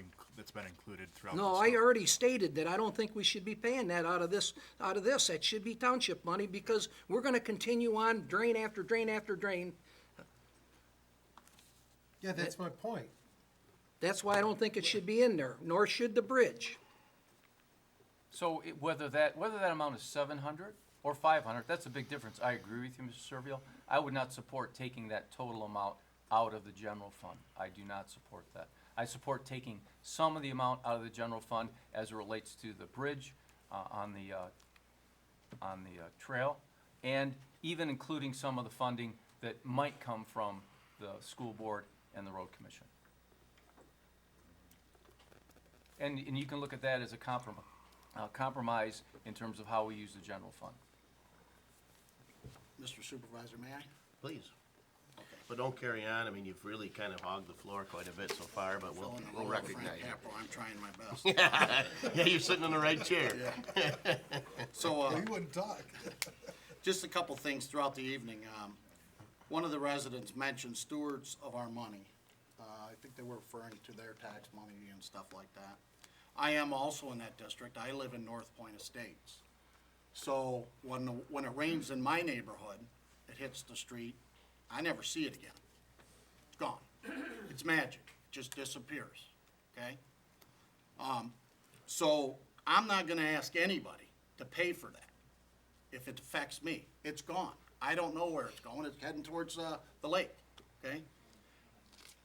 been included throughout. No, this I stuff. already stated that I don't think we should be paying that out of this. That should be township money, because we're gonna continue on drain after drain after drain. Yeah, that's my point. That's why I don't think it should be in there, nor should the bridge. So whether that amount is 700 or 500, that's a big difference. I agree with you, Mr. Servil. I would not support taking that total amount out of the general fund. I do not support that. I support taking some of the amount out of the general fund as it relates to the bridge on the trail, and even including some of the funding that might come from the school board and the road commission. And you can look at that as a compromise in terms of how we use the general fund. Mr. Supervisor, may I? Please. But don't carry on. I mean, you've really kind of hogged the floor quite a bit so far, but we'll Filling in a we'll little Frank recognize you. Capra, I'm trying my best. Yeah, you're sitting in the right chair. So, You wouldn't talk. just a couple things throughout the evening. One of the residents mentioned stewards of our money. I think they were referring to their tax money and stuff like that. I am also in that district. I live in North Point Estates. So when it rains in my neighborhood, it hits the street, I never see it again. It's gone. It's magic. It just disappears, okay? So I'm not gonna ask anybody to pay for that if it affects me. It's gone. I don't know where it's going. It's heading towards the lake, okay?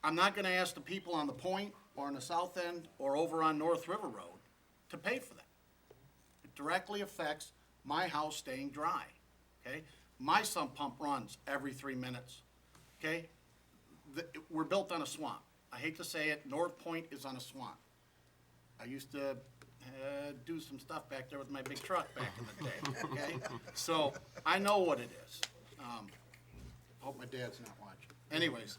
I'm not gonna ask the people on the point or on the south end or over on North River Road to pay for that. It directly affects my house staying dry, okay? My sump pump runs every 3 minutes, okay? We're built on a swamp. I hate to say it, North Point is on a swamp. I used to do some stuff back there with my big truck back in the day, okay? So, I know what it is. Hope my dad's not watching. Anyways,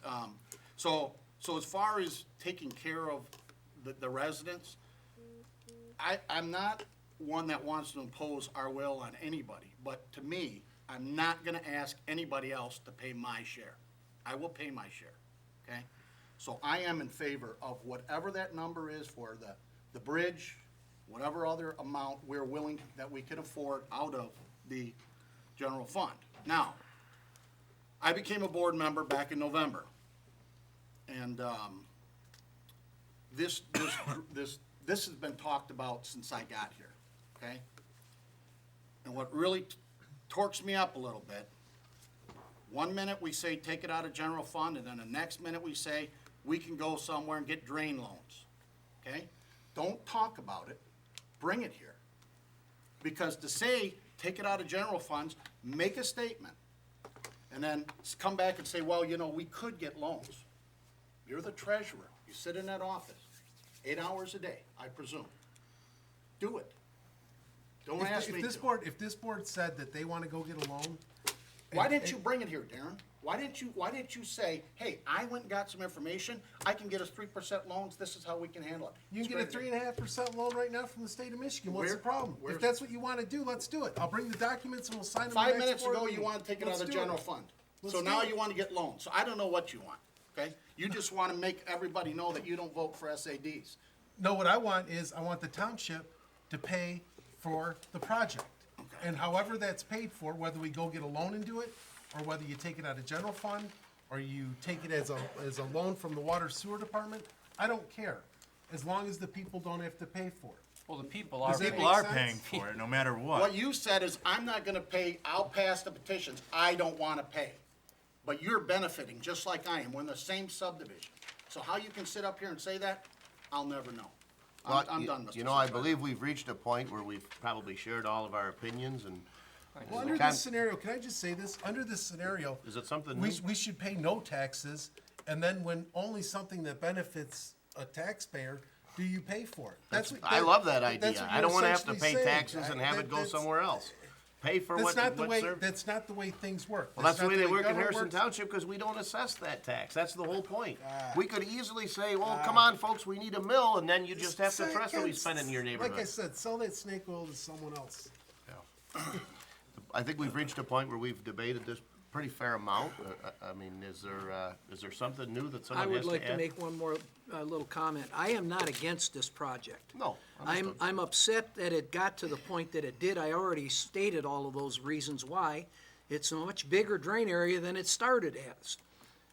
so as far as taking care of the residents, I'm not one that wants to impose our will on anybody, but to me, I'm not gonna ask anybody else to pay my share. I will pay my share, okay? So I am in favor of whatever that number is for the bridge, whatever other amount we're willing, that we can afford out of the general fund. Now, I became a board member back in November. And, this has been talked about since I got here, okay? And what really torques me up a little bit, one minute we say take it out of general fund, and then the next minute we say we can go somewhere and get drain loans, okay? Don't talk about it, bring it here. Because to say, take it out of general funds, make a statement, and then come back and say, well, you know, we could get loans. You're the treasurer, you sit in that office, 8 hours a day, I presume. Do it. Don't ask me to. If this board said that they wanna go get a loan. Why didn't you bring it here, Darren? Why didn't you say, hey, I went and got some information, I can get us 3% loans, this is how we can handle it? You can get a 3.5% loan right now from the state of Michigan. What's the Where- problem? where's- If that's what you wanna do, let's do it. I'll bring the documents and we'll sign them. 5 minutes ago, you wanted to take it out of the general fund. So Let's now do it. you want to get loans. So I don't know what you want, okay? You just want to make everybody know that you don't vote for SADs. No, what I want is, I want the township to pay for the project. Okay. And however that's paid for, whether we go get a loan and do it, or whether you take it out of general fund, or you take it as a loan from the water sewer department, I don't care, as long as the people don't have to pay for it. Well, the people are. Does that People make are sense? paying for it, no matter What what. you said is, I'm not going to pay, I'll pass the petitions, I don't want to pay. But you're benefiting, just like I am. We're in the same subdivision. So how you can sit up here and say that, I'll never know. Well, I'm you- done, Mr. You know, I Supervisor. believe we've reached a point where we've probably shared all of our opinions and. Well, under Con- this scenario, can I just say this? Under this scenario. Is it something We, new? we should pay no taxes, and then when only something that benefits a taxpayer, do you pay for it? I love that that's idea. what I you're don't wanna have to essentially pay saying. taxes and have it go That's- somewhere else. Pay for That's what, not the what way, served. that's not the way things work. Well, that's the not way they work in government Harrison works. Township, because we don't assess that tax. That's the whole point. We could easily say, well, come on, folks, we need a mill, and then you just have to trust what we spend in your neighborhood. Like I said, sell that snake oil to someone else. I think we've reached a point where we've debated this pretty fair amount. I mean, is there something new that I someone would has to like to add? make one more little comment. I am not against this project. No, understood. I'm upset that it got to the point that it did. I already stated all of those reasons why. It's a much bigger drain area than it started as.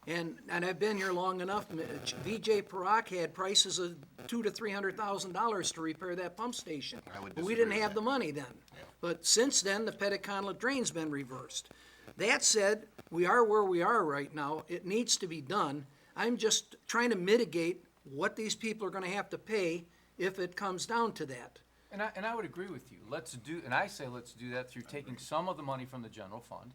And I've been here long enough. VJ Paroc had prices of $200,000 to $300,000 to repair that pump station. I would But we disagree didn't with have that. the money then. But since then, the Petticonla drain's been reversed. That said, we are where we are right now. It needs to be done. I'm just trying to mitigate what these people are gonna have to pay if it comes down to that. And I would agree with you. Let's do that through taking some of the money from the general fund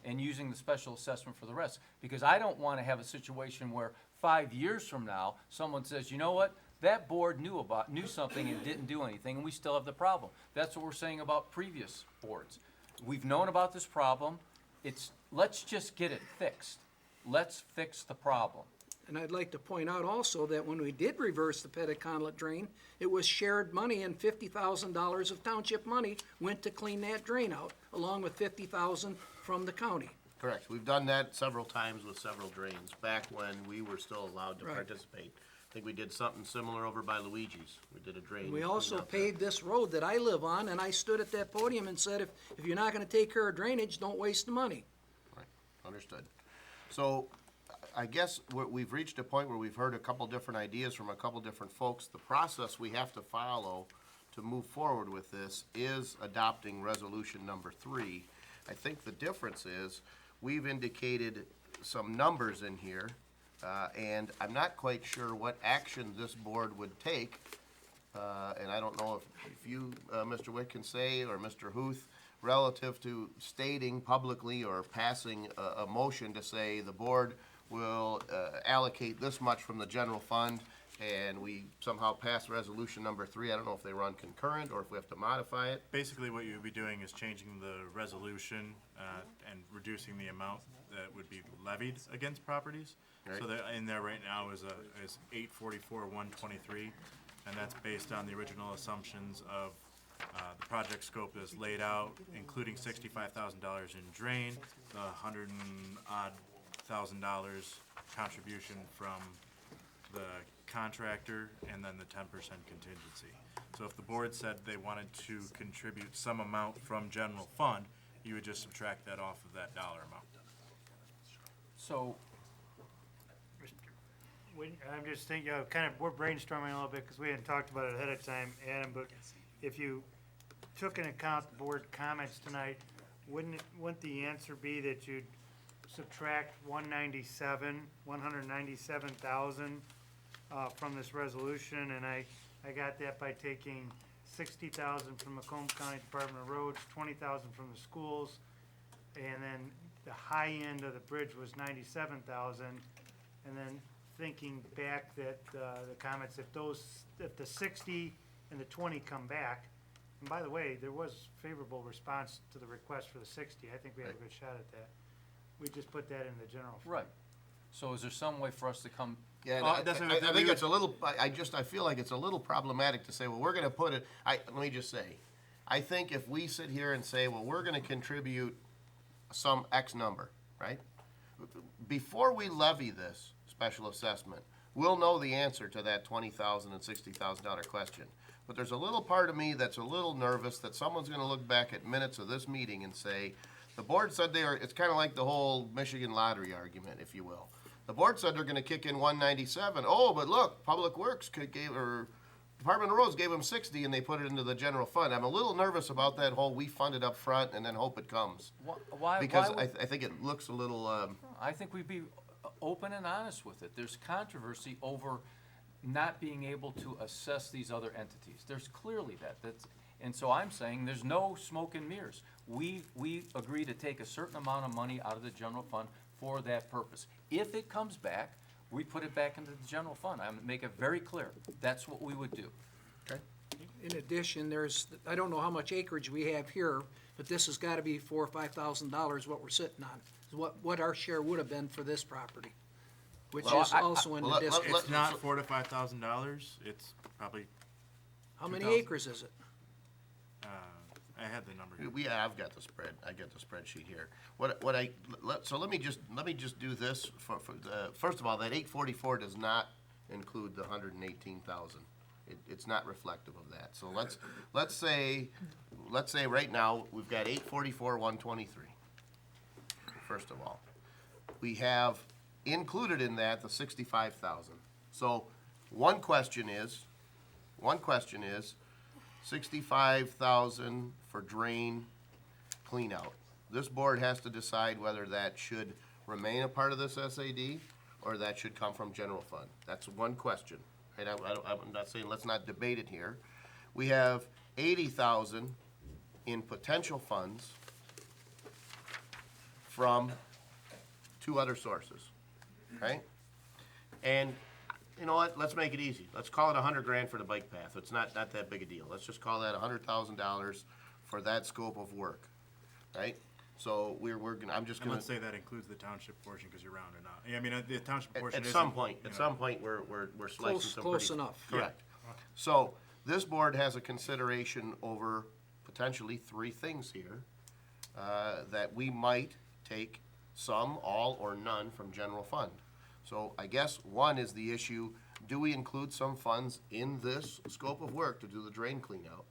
and using the special assessment for the rest. Because I don't wanna have a situation where 5 years from now, someone says, you know what? That board knew something and didn't do anything, and we still have the problem. That's what we're saying about previous boards. We've known about this problem. Let's just get it fixed. Let's fix the problem. And I'd like to point out also that when we did reverse the Petticonla drain, it was shared money, and $50,000 of township money went to clean that drain out, along with $50,000 from the county. Correct. We've done that several times with several drains, back when we were still allowed to Right. participate. I think we did something similar over by Luigi's. We did a drain. We clean also out there. paved this road that I live on, and I stood at that podium and said, if you're not gonna take care of drainage, don't waste the money. Right, understood. So, I guess we've reached a point where we've heard a couple different ideas from a couple different folks. The process we have to follow to move forward with this is adopting resolution number 3. I think the difference is, we've indicated some numbers in here, and I'm not quite sure what action this board would take. And I don't know if you, Mr. Witt, can say, or Mr. Huth, relative to stating publicly or passing a motion to say the board will allocate this much from the general fund and we somehow pass resolution number 3, I don't know if they run concurrent or if we have to modify it. Basically, what you would be doing is changing the resolution, and reducing the amount that would be levied against properties. Right. So that, in there right now is 844,123, and that's based on the original assumptions of, the project scope is laid out, including $65,000 in drain, the $100,000 contribution from the contractor, and then the 10% contingency. So if the board said they wanted to contribute some amount from general fund, you would just subtract that off of that dollar amount. So, I'm just thinking, we're brainstorming a little bit, because we hadn't talked about it ahead of time, Adam, but if you took into account the board comments tonight, wouldn't the answer be that you'd subtract 197,000, from this resolution, and I got that by taking 60,000 from Macomb County Department of Roads, 20,000 from the schools, and then the high end of the bridge was 97,000, and then thinking back that, the comments, if the 60 and the 20 come back, and by the way, there was favorable response to the request for the 60, I think we had a good shot at that. We just put that in the general fund. right. So is there some way for us to come, Yeah, Oh, that's what I we think would- it's a little, I feel like it's a little problematic to say, well, we're gonna put it, let me just say, I think if we sit here and say, well, we're gonna contribute some X number, right? Before we levy this special assessment, we'll know the answer to that $20,000 and $60,000 question. But there's a little part of me that's a little nervous that someone's gonna look back at minutes of this meeting and say, the board said it's kinda like the whole Michigan lottery argument, if you will. The board said they're gonna kick in 197. Oh, but look, Public Works Department of Roads gave them 60 and they put it into the general fund. I'm a little nervous about that whole, we fund it up front and then hope it comes. why Because would- I think it looks a little, I think we'd be open and honest with it. There's controversy over not being able to assess these other entities. There's clearly and so I'm saying there's no smoke and mirrors. We agree to take a certain amount of money out of the general fund for that purpose. If it comes back, we put it back into the general fund. I'm make it very clear. That's what we would do. In addition, I don't know how much acreage we have here, but this has gotta be $4,000 or $5,000 what we're sitting on. What our share would have been for this property, which Well, is also in the well, district. It's not $4,000 to $5,000, it's probably, How many 2,000. acres is it? I had the number here. I've got the spread, I got the spreadsheet here. So let me just do this first of all, that 844 does not include the 118,000. It's not reflective of that. So let's say right now, we've got 844,123. First of all, we have included in that the 65,000. So one question is 65,000 for drain cleanout. This board has to decide whether that should remain a part of this SAD or that should come from general fund. That's one question. Right? I'm not saying let's not debate it here. We have 80,000 in potential funds from two other sources, right? And you know what, let's make it easy. Let's call it $100,000 for the bike path. It's not that big a deal. Let's just call that $100,000 for that scope of work, right? So we're gonna, I'm just And gonna. let's say that includes the township portion, because you're rounding up. I mean, the township portion At isn't, some point, you at know, some point, we're slicing some pretty. Close enough. Correct. So this board has a consideration over potentially three things here, that we might take some, all, or none from general fund. So I guess one is the issue, do we include some funds in this scope of work to do the drain cleanout?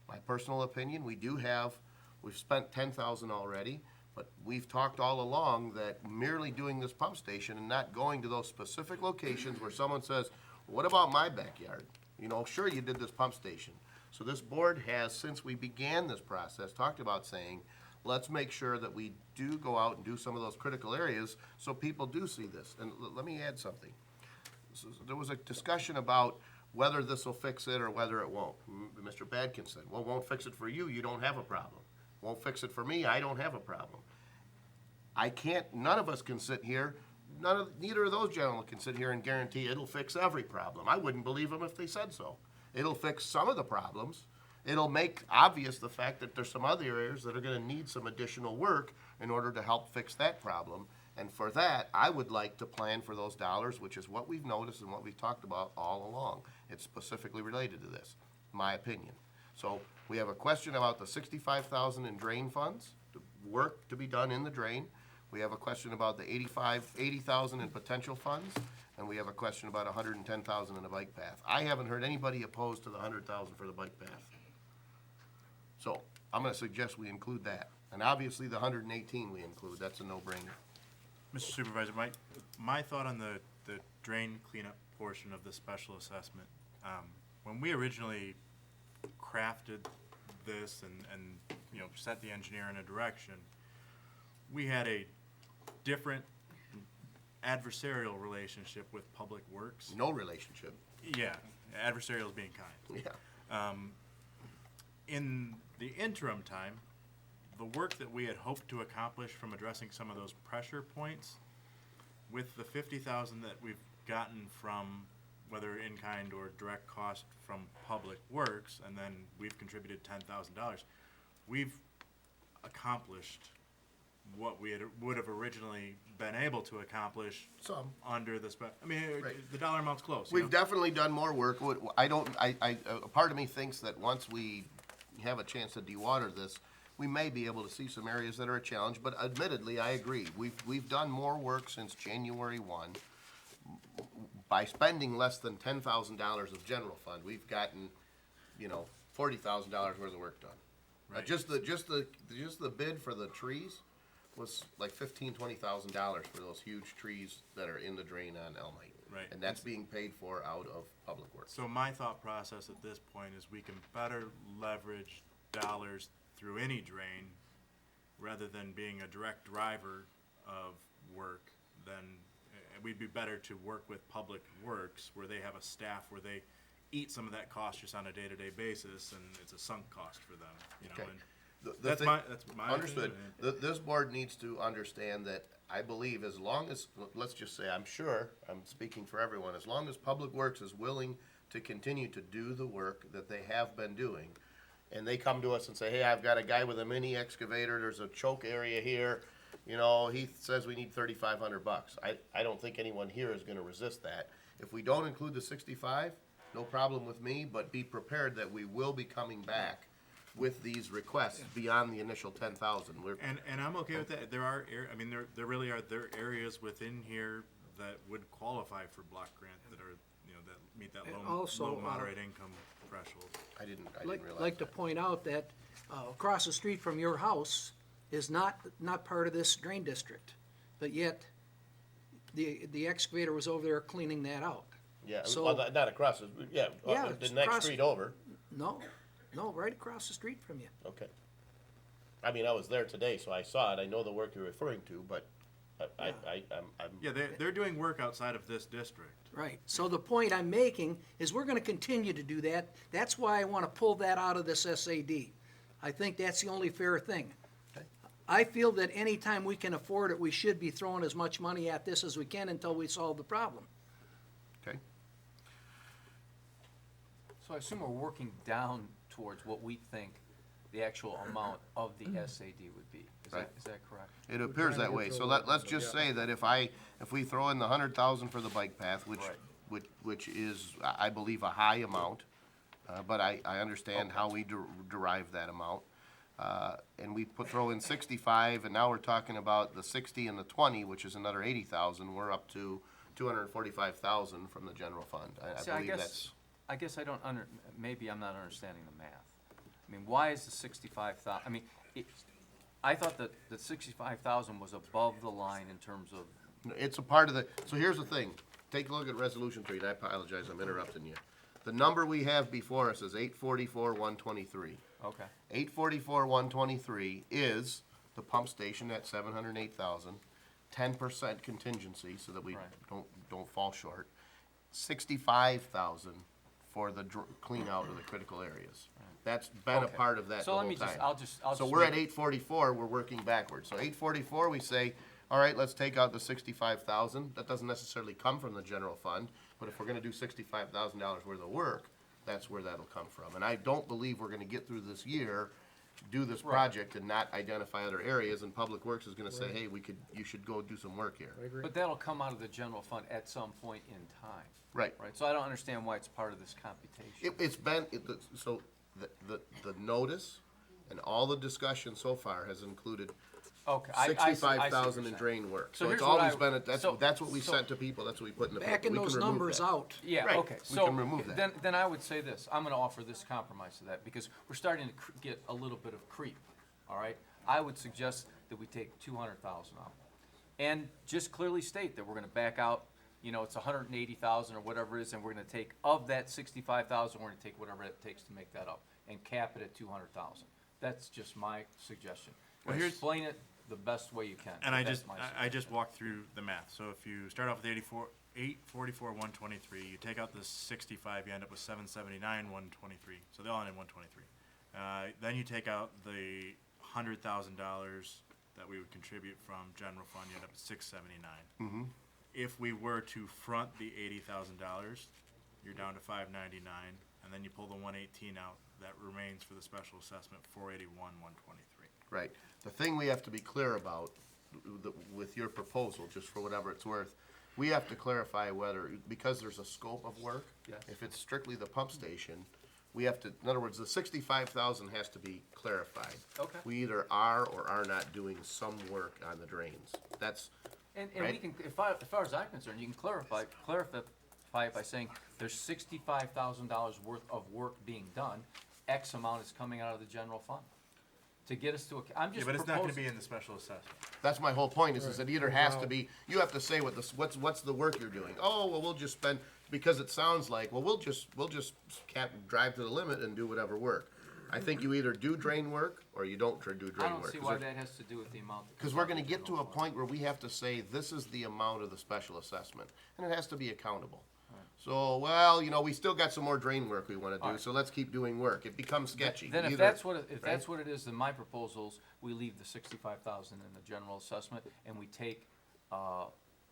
My personal opinion, we've spent 10,000 already, but we've talked all along that merely doing this pump station and not going to those specific locations where someone says, what about my backyard? You know, sure, you did this pump station. So this board has, since we began this process, talked about saying, let's make sure that we do go out and do some of those critical areas so people do see this. And let me add something. So there was a discussion about whether this will fix it or whether it won't. Mr. Badkin said, well, won't fix it for you, you don't have a problem. Won't fix it for me, I don't have a problem. None of us can sit here neither of those gentlemen can sit here and guarantee it'll fix every problem. I wouldn't believe them if they said so. It'll fix some of the problems. It'll make obvious the fact that there's some other areas that are gonna need some additional work in order to help fix that problem. And for that, I would like to plan for those dollars, which is what we've noticed and what we've talked about all along. It's specifically related to this, my opinion. So we have a question about the 65,000 in drain funds, the work to be done in the drain. We have a question about the 80,000 in potential funds, and we have a question about 110,000 in the bike path. I haven't heard anybody opposed to the 100,000 for the bike path. So I'm gonna suggest we include that. And obviously the 118 we include, that's a no-brainer. Mr. Supervisor, my thought on the drain cleanup portion of the special assessment, when we originally crafted this and, you know, set the engineer in a direction, we had a different adversarial relationship with Public Works. No relationship. Yeah, adversarial is being kind. Yeah. In the interim time, the work that we had hoped to accomplish from addressing some of those pressure points, with the 50,000 that we've gotten from, whether in kind or direct cost from Public Works, and then we've contributed $10,000, we've accomplished what we would have originally been able to accomplish Some. under the I mean, Right. the dollar amount's close. you We've know? definitely done more work. A part of me thinks that once we have a chance to dewater this, we may be able to see some areas that are a challenge, but admittedly, I agree. We've done more work since January 1. By spending less than $10,000 of general fund, we've gotten, $40,000 worth of work done. Right. Just the bid for the trees was like $20,000 for those huge trees that are in the drain on Elmite. Right. And that's being paid for out of Public Works. So my thought process at this point is we can better leverage dollars through any drain rather than being a direct driver of work. Then we'd be better to work with Public Works where they have a staff where they eat some of that cost just on a day-to-day basis, and it's a sunk cost for them, Okay. and The that's thing- my Understood. opinion. This board needs to understand that I believe as long as, let's just say, I'm sure, I'm speaking for everyone, as long as Public Works is willing to continue to do the work that they have been doing, and they come to us and say, hey, I've got a guy with a mini excavator, there's a choke area here, he says we need $3,500. I don't think anyone here is gonna resist that. If we don't include the 65, no problem with me, but be prepared that we will be coming back with these requests beyond the initial 10,000. And I'm okay with that. There are, there really are, there are areas within here that would qualify for block grant that are, that meet that And low, also, low moderate income threshold. I didn't Like realize to that. point out that across the street from your house is not part of this drain district, but yet the excavator was over there cleaning that out. Yeah, So- well, not across, Yeah, the it's next across- street over. No, right across the street from you. Okay. I mean, I was there today, so I saw it. I know the work you're referring to, but I'm, Yeah, they're doing work outside of this district. Right. So the point I'm making is we're gonna continue to do that. That's why I wanna pull that out of this SAD. I think that's the only fair thing. Okay. I feel that anytime we can afford it, we should be throwing as much money at this as we can until we solve the problem. okay. So I assume we're working down towards what we think the actual amount of the SAD would be. Right. Is that correct? It appears that way. So let's just say that if we throw in the 100,000 for the bike path, which is, I believe, a high amount, but I understand how we derive that amount. And we throw in 65, and now we're talking about the 60 and the 20, which is another 80,000. We're up to 245,000 from the general fund. I See, believe that's. I guess I don't maybe I'm not understanding the math. I mean, why is the 65,000, I thought that the 65,000 was above the line in terms of, It's a part of so here's the thing. Take a look at Resolution 3, and I apologize, I'm interrupting you. The number we have before us is 844,123. okay. 844,123 is the pump station at 708,000, 10% contingency so that we Right. don't fall short. 65,000 for the clean out of the critical areas. That's been a Okay. part of that the So whole let me time. just, I'll So just we're at make- 844, we're working backwards. So 844, we say, all right, let's take out the 65,000. That doesn't necessarily come from the general fund, but if we're gonna do $65,000 worth of work, that's where that'll come from. And I don't believe we're gonna get through this year, do this project and not identify other areas, and Public Works is gonna say, hey, you should go do some work here. But that'll come out of the general fund at some point in time, Right. right? So I don't understand why it's part of this computation. It's been, so the notice and all the discussion so far has included Okay, I see what you're 65,000 in saying. drain work. So So it's here's what always I- been, so- that's what we so- sent to people, that's what we put in the paper. Backing We can those remove numbers that. out. Yeah, Right, okay, we so, can remove that. then I would say this, I'm gonna offer this compromise to that, because we're starting to get a little bit of creep, all right? I would suggest that we take 200,000 out, and just clearly state that we're gonna back out, you know, it's 180,000 or whatever it is, and we're gonna take, of that 65,000, we're gonna take whatever it takes to make that up, and cap it at 200,000. That's just my suggestion. Well, here's- Explain it the best way you can. And I That's just, my I just walked through the math. So if you start off with 844, 123, you take out the 65, you end up with 779, 123. So they all end in 123. Then you take out the $100,000 that we would contribute from general fund, you end up at 679. If we were to front the $80,000, you're down to 599, and then you pull the 118 out, that remains for the special assessment, 481, 123. Right. The thing we have to be clear about, with your proposal, just for whatever it's worth, we have to clarify whether, because there's a scope of work, Yes. if it's strictly the pump station, we have to, in other words, the 65,000 has to be clarified. Okay. We either are or are not doing some work on the drains. That's, And we Right. can, as far as I'm concerned, you can clarify it by saying there's $65,000 worth of work being done, X amount is coming out of the general fund. To get us to a, I'm Yeah, just but it's not gonna be proposing, in the special assessment. that's my whole point, is it either has to be, you have to say what's the work you're doing. Oh, well, we'll just spend, because it sounds like, well, we'll just drive to the limit and do whatever work. I think you either do drain work or you don't do drain work. I don't see why that has to do with the amount. that Because comes we're out of gonna the get to general a fund. point where we have to say, this is the amount of the special assessment, and it has to be accountable. So, well, you know, we still got some more drain work we wanna do, Alright. so let's keep doing work. It becomes sketchy. Then if Either- that's what, if right? that's what it is, then my proposals, we leave the 65,000 in the general assessment, and we take,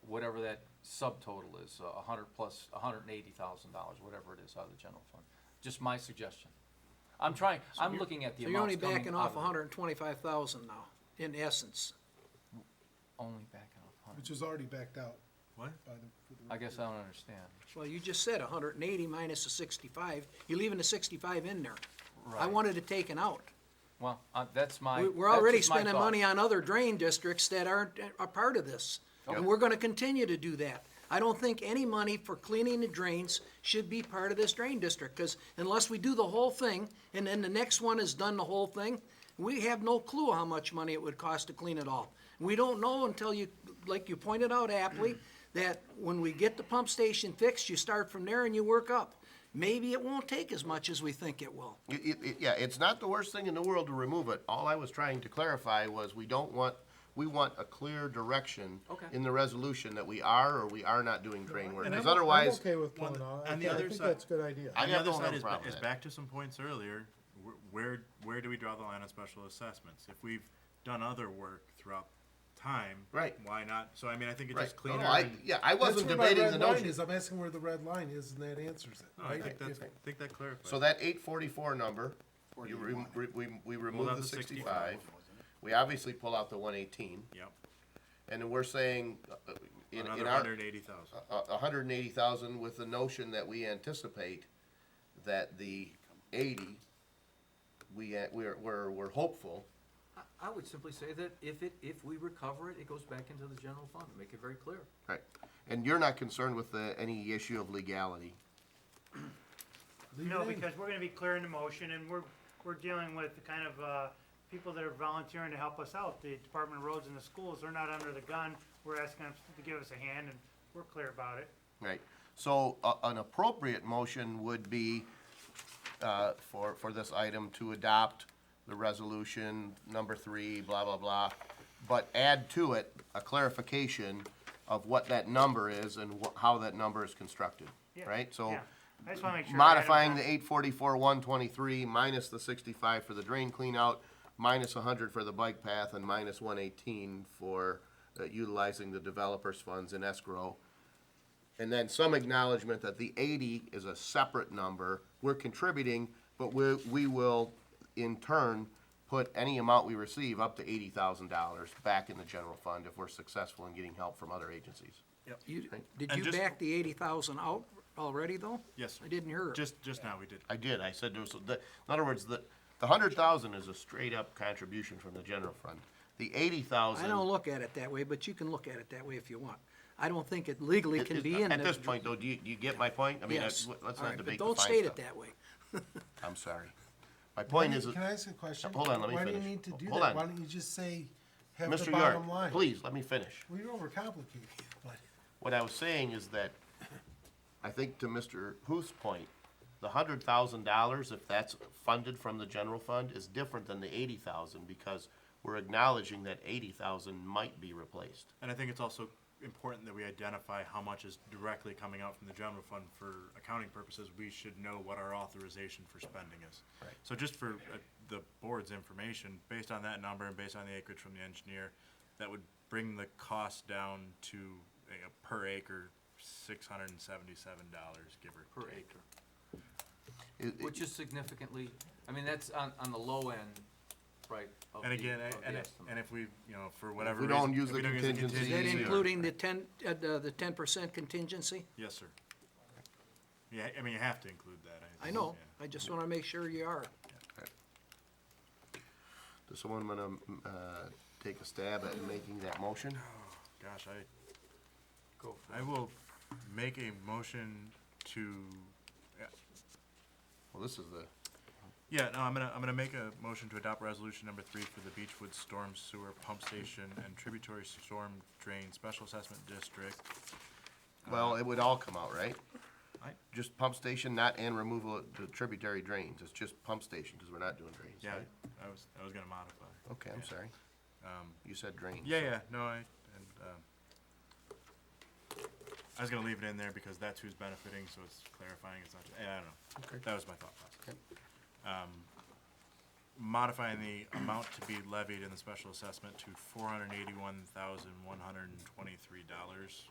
whatever that subtotal is, 100 plus $180,000, whatever it is, out of the general fund. Just my suggestion. I'm looking at the So you're only amounts coming backing out off of the- 125,000 now, in essence. Only backing off 100. Which is already backed out What? by the. I guess I don't understand. Well, you just said 180 minus the 65. You're leaving the 65 in there. I Right. wanted it taken out. Well, that's my. We're that's already just my spending thought. money on other drain districts that aren't a part of this. Okay. And we're gonna continue to do that. I don't think any money for cleaning the drains should be part of this drain district, because unless we do the whole thing, and then the next one has done the whole thing, we have no clue how much money it would cost to clean it all. We don't know until you, like you pointed out aptly, that when we get the pump station fixed, you start from there and you work up. Maybe it won't take as much as we think it will. Yeah, it's not the worst thing in the world to remove it. All I was trying to clarify was we want a clear direction Okay. in the resolution that we are or we are not doing drain work. And Because I'm otherwise, okay with Well, pulling out. on the I other think side- that's a good idea. I On the got other no side is, problem with is that. back to some points earlier, where do we draw the line on special assessments? If we've done other work throughout time. Right. Why not? So I mean, I think it's right. just No, cleaner. no, I and- wasn't That's where my debating red the line notion. is. I'm asking where the red line is, and that answers it, Oh, I right? think that clarifies. So that 844 number, we remove out the the 65. We obviously pull out the 118, Yep, and then we're saying, in another our, 180,000. 180,000 with the notion that we anticipate that the 80, we're hopeful. I would simply say that if we recover it, it goes back into the general fund, make it very clear. Right. And you're not concerned with any issue of legality? Leave No, it in. because we're gonna be clear in the motion, and we're dealing with the kind of, people that are volunteering to help us out. The Department of Roads and the schools, they're not under the gun. We're asking them to give us a hand, and we're clear about it. Right. So an appropriate motion would be for this item to adopt the resolution number 3, blah, blah, blah, but add to it a clarification of what that number is and how that number is constructed, Yeah, right? So yeah. I just wanna make sure. modifying the 844-123 minus the 65 for the drain cleanout, minus 100 for the bike path, and minus 118 for utilizing the developer's funds in escrow. And then some acknowledgement that the 80 is a separate number. We're contributing, but we will in turn put any amount we receive up to $80,000 back in the general fund if we're successful in getting help from other agencies. Did And you just- back the 80,000 out already, though? Yes, sir. I didn't hear it. Just now we did. I did, I said there was, in other words, the 100,000 is a straight up contribution from the general fund. The 80,000. I don't look at it that way, but you can look at it that way if you want. I don't think it legally can be in. At the- this point, though, do you get my point? I mean, Yes. let's All not right, debate but the don't fine state stuff. it that way. I'm sorry. My point is, Can I ask a question? Hold on, let me Why do finish. you need to do Hold that? on. Why don't you just say, have the Mr. bottom York, line? please, let me finish. We overcomplicate it, but. What I was saying is that, I think to Mr. Huth's point, the $100,000, if that's funded from the general fund, is different than the 80,000 because we're acknowledging that 80,000 might be replaced. And I think it's also important that we identify how much is directly coming out from the general fund for accounting purposes. We should know what our authorization for spending is. Right. So just for the board's information, based on that number and based on the acreage from the engineer, that would bring the cost down to, per acre, $677, give or take. Which is significantly, I mean, that's on the low end, right? of And the- again, of the and estimate. if we, for whatever we reason. don't use if the we don't use contingency- Is that Easier. including the 10% contingency? Yes, sir. Yeah, I mean, you have to include that. I know, yeah. I just wanna make sure you are. Does someone wanna, take a stab at making that motion? Gosh, Go for I will make a motion to, Well, this is the, yeah, no, I'm gonna make a motion to adopt resolution number 3 for the Beechwood Storm Sewer Pump Station and Tributary Storm Drain Special Assessment District. well, it would all come out, right? I- Just pump station, not and removal of the tributary drains. It's just pump station, because we're not doing drains, Yeah, right? I was gonna modify. Okay, I'm sorry. You said drains. Yeah, no, I was gonna leave it in there because that's who's benefiting, so it's clarifying, it's not, I don't know. Okay. That was my thought process. Modifying the amount to be levied in the special assessment to $481,123.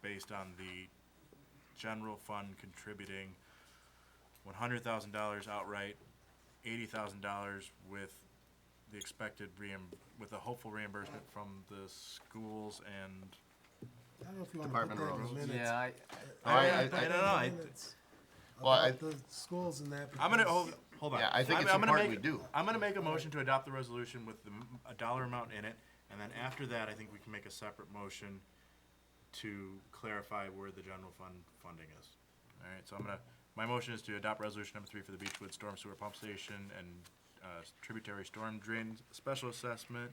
Based on the general fund contributing $100,000 outright, $80,000 with the expected with a hopeful reimbursement from the schools and. I don't know if you wanna Department put of that in Roads. the minutes. Yeah, I Put that don't in know, the I- minutes Well, About the schools and that. I'm gonna, because- hold on. Yeah, I think I'm- it's I'm gonna important make- we do. I'm gonna make a motion to adopt the resolution with a dollar amount in it, and then after that, I think we can make a separate motion to clarify where the general fund funding is. Alright, so my motion is to adopt resolution number 3 for the Beechwood Storm Sewer Pump Station and, Tributary Storm Drain Special Assessment,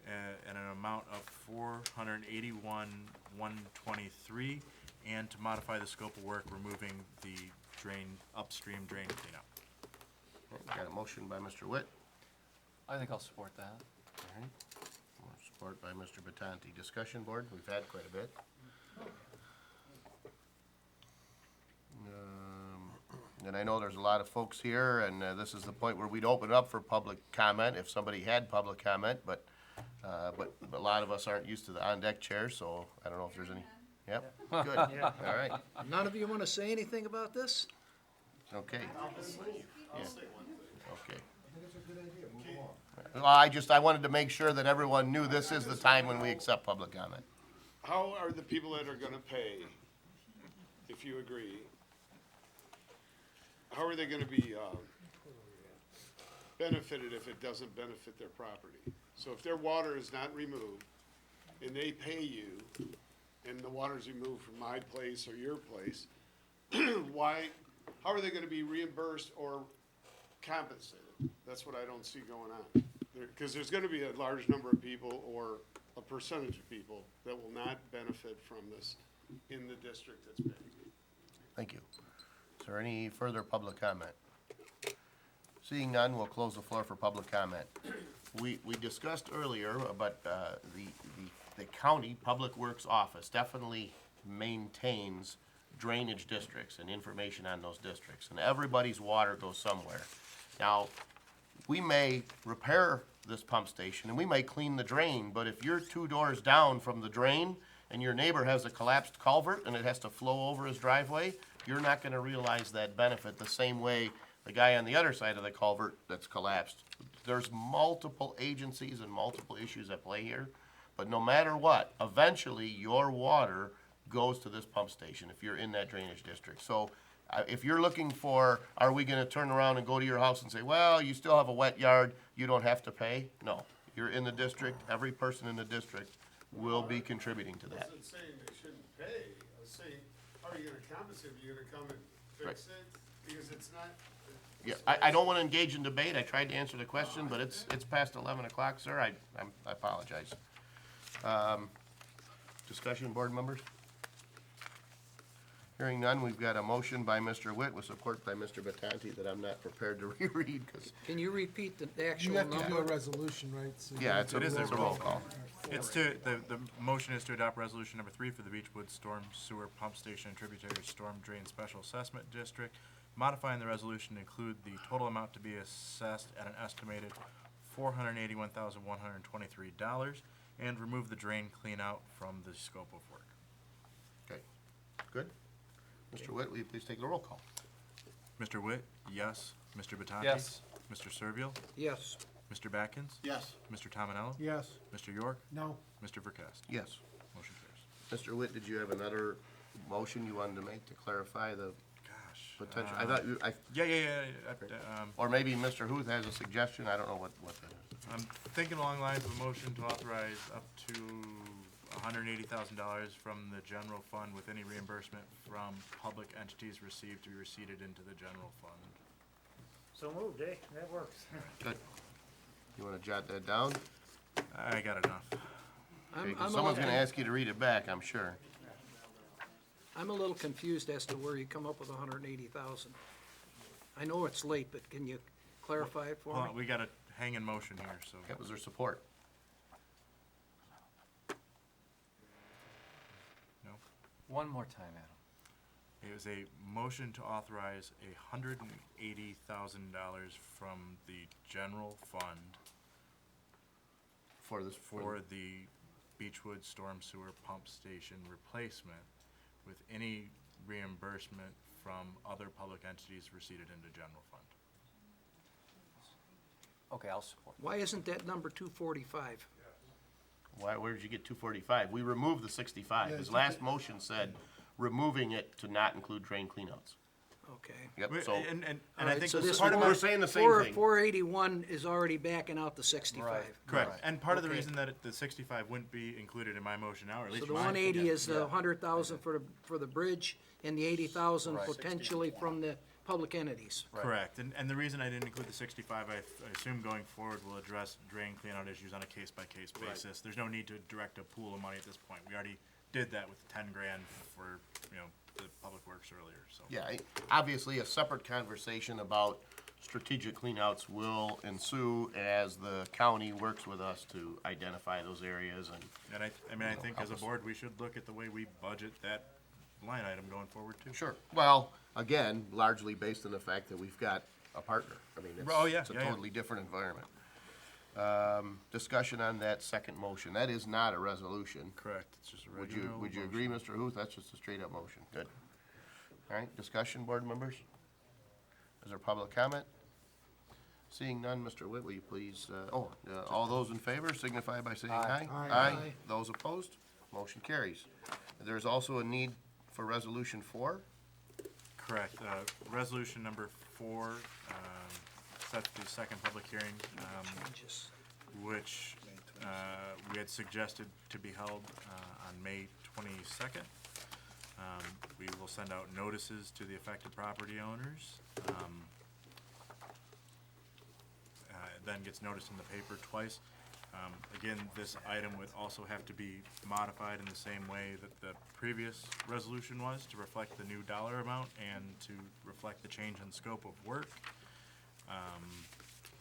and an amount of $481,123, and to modify the scope of work, removing the upstream drain cleanup. Got a motion by Mr. Witt, I think I'll support that. all right. Support by Mr. Batanti. Discussion board, we've had quite a bit. And I know there's a lot of folks here, and this is the point where we'd open it up for public comment, if somebody had public comment, but a lot of us aren't used to the on-deck chairs, so I don't know if there's any. Yep, good, all right, None of you wanna say anything about this? okay. Yeah. Okay. Well, I wanted to make sure that everyone knew this is the time when we accept public comment. How are the people that are gonna pay, if you agree, how are they gonna be, benefited if it doesn't benefit their property? So if their water is not removed, and they pay you, and the water's removed from my place or your place, how are they gonna be reimbursed or compensated? That's what I don't see going on. Cause there's gonna be a large number of people, or a percentage of people, that will not benefit from this in the district that's paying. Thank you. Is there any further public comment? Seeing none, we'll close the floor for public comment. We discussed earlier about, the county Public Works Office definitely maintains drainage districts and information on those districts, and everybody's water goes somewhere. Now, we may repair this pump station, and we might clean the drain, but if you're 2 doors down from the drain and your neighbor has a collapsed culvert and it has to flow over his driveway, you're not gonna realize that benefit the same way the guy on the other side of the culvert that's collapsed. There's multiple agencies and multiple issues at play here, but no matter what, eventually your water goes to this pump station if you're in that drainage district. So if you're looking for, are we gonna turn around and go to your house and say, well, you still have a wet yard, you don't have to pay? No. You're in the district, every person in the district will be contributing to I that. wasn't saying they shouldn't pay, I was saying, how are you gonna compensate, are you gonna come and fix it? Because it's not. Yeah, I don't wanna engage in debate, I tried to answer the question, but it's past 11 o'clock, sir, I apologize. Discussion, board members? Hearing none, we've got a motion by Mr. Witt with support by Mr. Batanti that I'm not prepared to reread, because, Can you repeat the You actual have to do a number? resolution, right? So you yeah, have it's to a, It is a it's a roll roll call. It's to, the motion is to adopt resolution number 3 for the Beechwood Storm Sewer Pump Station and Tributary Storm Drain Special Assessment District, modifying the resolution to include the total amount to be assessed at an estimated $481,123, and remove the drain cleanout from the scope of work. Okay, good. Mr. Witt, will you please take the roll call? Mr. Witt, yes. Mr. Batanti? Yes. Mr. Servil? Yes. Mr. Batkins? Yes. Mr. Tominello? Yes. Mr. York? No. Mr. Verkast? Yes. Motion carries. Mr. Witt, did you have another motion you wanted to make to clarify the Gosh. potential? I thought you, Yeah. or maybe Mr. Huth has a suggestion, I don't know what that is. I'm thinking along the lines of a motion to authorize up to $180,000 from the general fund with any reimbursement from public entities received to be receipted into the general fund. So moved, eh? That works. Good. You wanna jot that down? I got enough. Okay, 'cause I'm a someone's gonna little- ask you to read it back, I'm sure. I'm a little confused as to where you come up with 180,000. I know it's late, but can you clarify it for Hold me? on, we got a hanging motion here, so. That was their support. No. One more time, Adam. It was a motion to authorize $180,000 from the general fund For this, for the Beechwood Storm Sewer Pump Station replacement with any reimbursement from other public entities receipted into general fund. Okay, I'll support. Why isn't that number 245? where did you get 245? We removed the 65. Yeah, His you last motion said removing it to not include drain cleanouts. Okay. Yep, We- so, And I Alright, think so this part of four- we're saying the same thing. 481 is already backing out the 65. Right. correct, Right. and part of the Okay. reason that the 65 wouldn't be included in my motion now, or at So least the mine. 180 is the Yeah. 100,000 for the bridge, and the 80,000 Right. potentially from the public entities. Right. Correct, and the reason I didn't include the 65, I assume going forward will address drain cleanout issues on a case-by-case basis. There's no need to direct a pool of money at this point. We already did that with 10 grand for, the public works earlier, so. yeah, obviously a separate conversation about strategic cleanouts will ensue as the county works with us to identify those areas and, And I think as a board, we should look at the way we budget that line item going forward too. sure. Well, again, largely based on the fact that we've got a partner. I mean, Oh, yeah, it's a yeah, yeah. totally different environment. Discussion on that second motion. That is not a resolution. Correct, it's just a Would regular you, would you agree, Mr. Huth? That's just a straight up motion. Good. All right, discussion, board members? Is there public comment? Seeing none, Mr. Witt, will you please, all those in favor signify by saying aye. Aye. Aye. Those opposed? Motion carries. There's also a need for resolution 4. Correct. Resolution number 4 sets the second public hearing, Just- which we had suggested to be held on May 22nd. We will send out notices to the affected property owners. It then gets noticed in the paper twice. Again, this item would also have to be modified in the same way that the previous resolution was, to reflect the new dollar amount and to reflect the change in scope of work.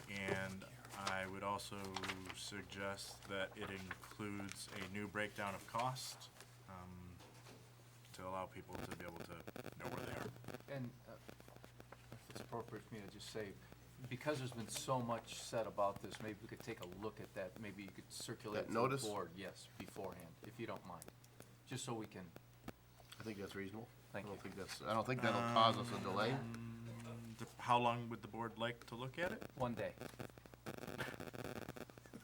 And I would also suggest that it includes a new breakdown of cost, to allow people to be able to know where they are. And if it's appropriate for me to just say, because there's been so much said about this, maybe we could take a look at that, maybe you could circulate That to the notice? board, yes, beforehand, if you don't mind. Just so we can, I think that's reasonable. Thank I don't you. think that's, I don't think that'll cause us a delay. How long would the board like to look at it? one day.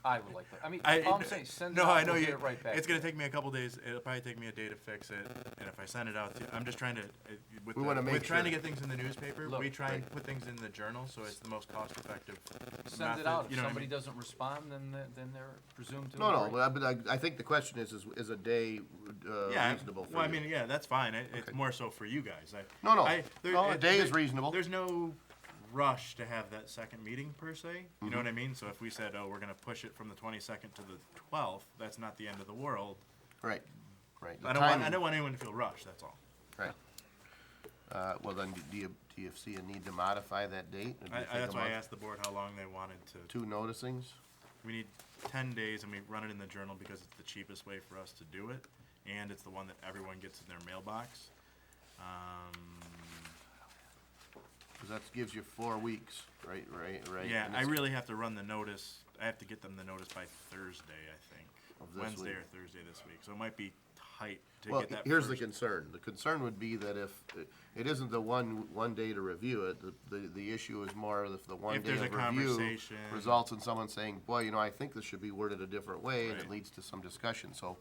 I would like that, I mean, I- all I'm saying, send it No, out, I know we'll get you, it right back. it's gonna take me a couple days, it'll probably take me a day to fix it, and if I send it out to, I'm just trying to, with, We wanna make with trying to sure. get things in the newspaper, Look, we try and right. put things in the journal, so it's the most cost effective Send method, it out, you if know what I somebody mean? doesn't respond, then they're presumed to No, agree. but I think the question is a day, Yeah, reasonable for well, I you? mean, yeah, that's fine, it's Okay. more so for you guys, No, there- a day is reasonable. There's no rush to have that second meeting per se, you Mm-hmm. know what I mean? So if we said, oh, we're gonna push it from the 22nd to the 12th, that's not the end of the world. Right, right. The I timing- don't want anyone to feel rushed, that's all. Right. Well, then, do you see a need to modify that date? Or do you think That's a why I month? asked the board how long they wanted to. Two noticings? We need 10 days, and we run it in the journal because it's the cheapest way for us to do it, and it's the one that everyone gets in their mailbox. Because that gives you 4 weeks, right? Yeah, And I it's- really have to run the notice, I have to get them the notice by Thursday, I think. Of this Wednesday week. or Thursday this week, so it might be tight to Well, get that here's the first. concern. The concern would be that if, it isn't the one day to review it, the issue is more if the one If day there's of a review conversation. results in someone saying, boy, I think this should be worded a different way, and it Right. leads to some discussion. So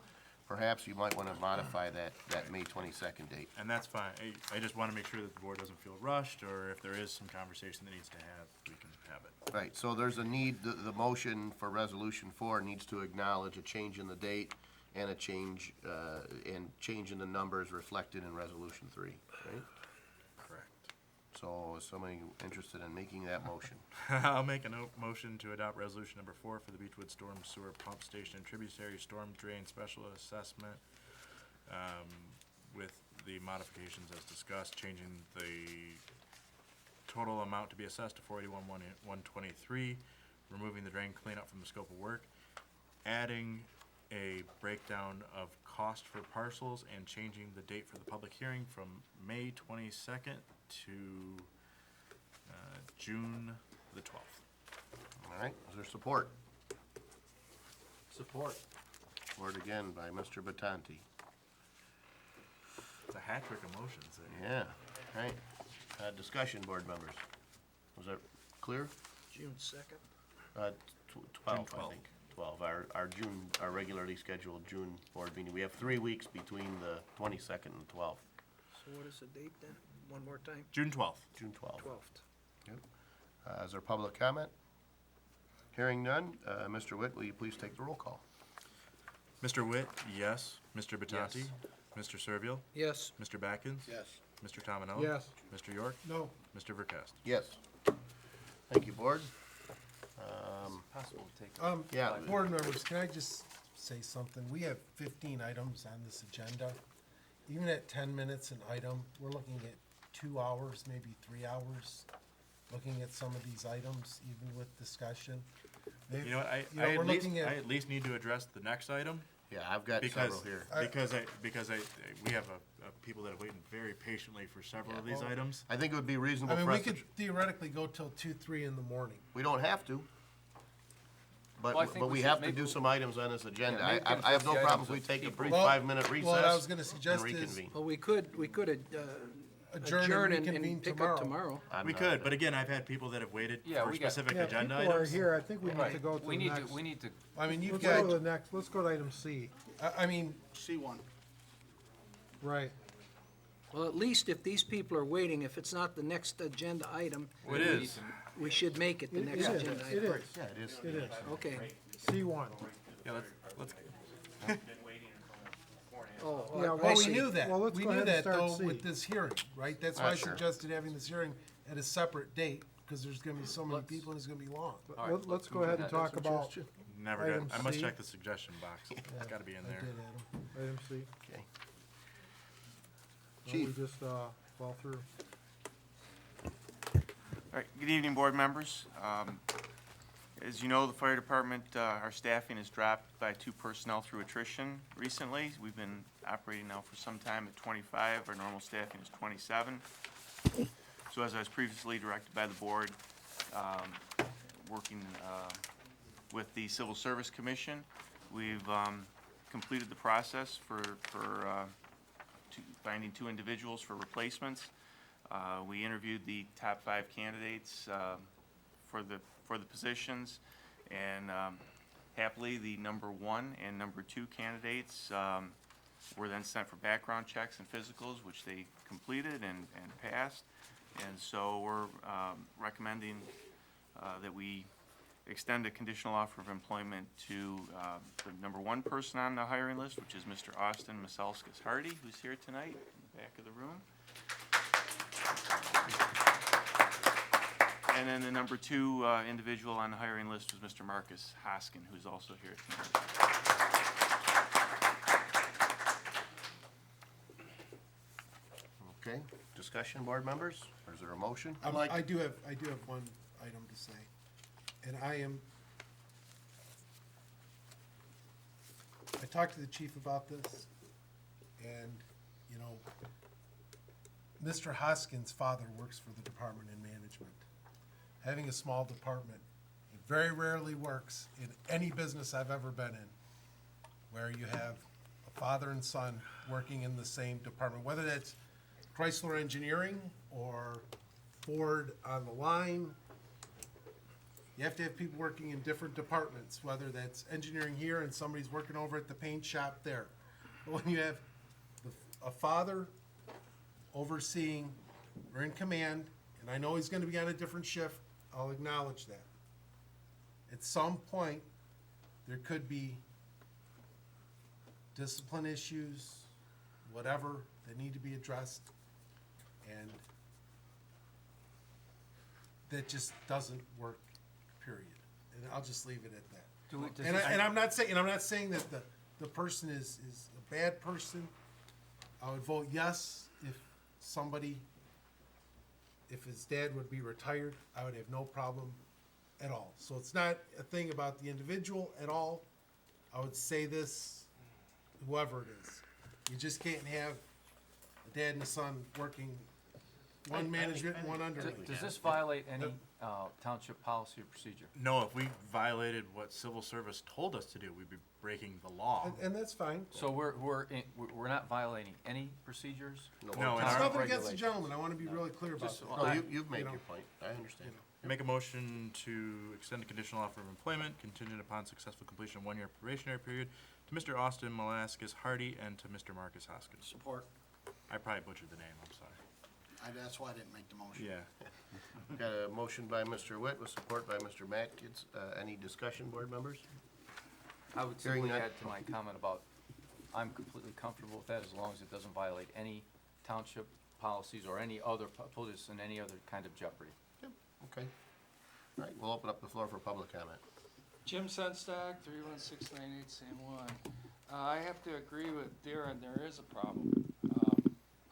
perhaps you might want to modify that May 22nd date. And that's fine, I just wanna make sure that the board doesn't feel rushed, or if there is some conversation that needs to have, we can have it. Right, so there's a need, the motion for Resolution 4 needs to acknowledge a change in the date and a change in the numbers reflected in Resolution 3, right? Correct. So is somebody interested in making that motion? I'll make a motion to adopt resolution number 4 for the Beechwood Storm Sewer Pump Station and Tributary Storm Drain Special Assessment, with the modifications as discussed, changing the total amount to be assessed to $41,123, removing the drain cleanup from the scope of work, adding a breakdown of cost for parcels, and changing the date for the public hearing from May 22nd to June the 12th. All right, is there support? Support. Support again by Mr. Batanti. It's a hat trick of motions there. Yeah, right. Discussion, board members. Was that clear? June 2nd. 12, I 12th. think. 12, our regularly scheduled June board meeting. We have 3 weeks between the 22nd and 12th, So what is the date then? One more time? June 12th. June 12th. 12th. Is there public comment? Hearing none, Mr. Witt, will you please take the roll call? Mr. Witt, yes. Mr. Batanti? Yes. Mr. Servil? Yes. Mr. Batkins? Yes. Mr. Tominelli? Yes. Mr. York? No. Mr. Verkast? Yes. Thank you, board. Possible to take. Yeah. Board members, can I just say something? We have 15 items on this agenda. Even at 10 minutes an item, we're looking at 2 hours, maybe 3 hours, looking at some of these items, even with discussion. They've- You know what, I we're at least, looking I at- at least need to address the next item. Yeah, I've got Because, several here. we have people that have waited very patiently for several of these Well- items. I think it would be reasonable I mean, for we us to, could theoretically go till 2, 3 in the morning. we don't have to. Well, I But, think but we we should have to maybe- do some items on this agenda. Yeah, maybe I have no the problem if items we that take a people- brief Well, 5-minute recess what I was gonna and suggest is- reconvene. Well, we could Adjourn and reconvene and pick tomorrow. up tomorrow. I'm We not- could, but again, I've had people that have waited Yeah, for we got- specific Yeah, agenda people are items. here, I think we need to Right, go to we the need next. to, we need to, I mean, you've Let's go to got, the next, let's go to item C. I mean, C1. Right. Well, at least if these people are waiting, if it's not the next agenda item, Well, it is. we should make it the It next is, agenda it item. is, Yeah, it is. it is. Okay. C1. Yeah, let's, Oh, Yeah, well, well, we see. knew that. Well, let's We go knew ahead and that start though C. with this hearing, right? That's why I Sure. suggested having this hearing at a separate date, because there's gonna be so many people and it's gonna be long. all right, Let's go move ahead to and that. talk about never Item got, I must C. check the suggestion box. It's gotta be in I there. did, Adam. item C. Okay. Well, we Chief. just, fall through. All right, good evening, board members. As you know, the fire department, our staffing has dropped by 2 personnel through attrition recently. We've been operating now for some time at 25, our normal staffing is 27. So as I was previously directed by the board, working with the Civil Service Commission. We've completed the process for finding 2 individuals for replacements. We interviewed the top 5 candidates for the positions, and happily, the number 1 and number 2 candidates were then sent for background checks and physicals, which they completed and passed. And so we're recommending that we extend a conditional offer of employment to the number 1 person on the hiring list, which is Mr. Austin Masalskis Hardy, who's here tonight in the back of the room. And then the number 2 individual on the hiring list was Mr. Marcus Hoskin, who's also here tonight. Okay, discussion, board members, or is there a motion? I do have one item to say, and I talked to the chief about this, and, you know, Mr. Hoskins' father works for the department in management. Having a small department, it very rarely works in any business I've ever been in, where you have a father and son working in the same department, whether that's Chrysler Engineering or Ford on the line. You have to have people working in different departments, whether that's engineering here and somebody's working over at the paint shop there. But when you have a father overseeing or in command, and I know he's gonna be on a different shift, I'll acknowledge that. At some point, there could be discipline issues, whatever, that need to be addressed. And that just doesn't work, period. And I'll just leave it at that. And I'm not saying that the person is a bad person. I would vote yes if his dad would be retired, I would have no problem at all. So it's not a thing about the individual at all. I would say this, whoever it is. You just can't have a dad and a son working one management and one underneath. Does this violate any township policy or procedure? No, if we violated what civil service told us to do, we'd be breaking the law. And that's fine. So we're not violating any procedures? No, It's and nothing against the gentleman. I want to be really clear about Just- that. No, you've made your point, I understand. Make a motion to extend a conditional offer of employment contingent upon successful completion of 1-year probationary period to Mr. Austin Malaskas Hardy and to Mr. Marcus Hoskins. Support. I probably butchered the name, I'm sorry. That's why I didn't make the motion. Yeah. Got a motion by Mr. Witt with support by Mr. Matkins. Any discussion, board members? I would Hearing simply none. add to my comment about, I'm completely comfortable with that as long as it doesn't violate any township policies or any other, put us in any other kind of jeopardy. Okay. All right, we'll open up the floor for public comment. Jim Senstock, 31698 San Juan. I have to agree with Darren, there is a problem.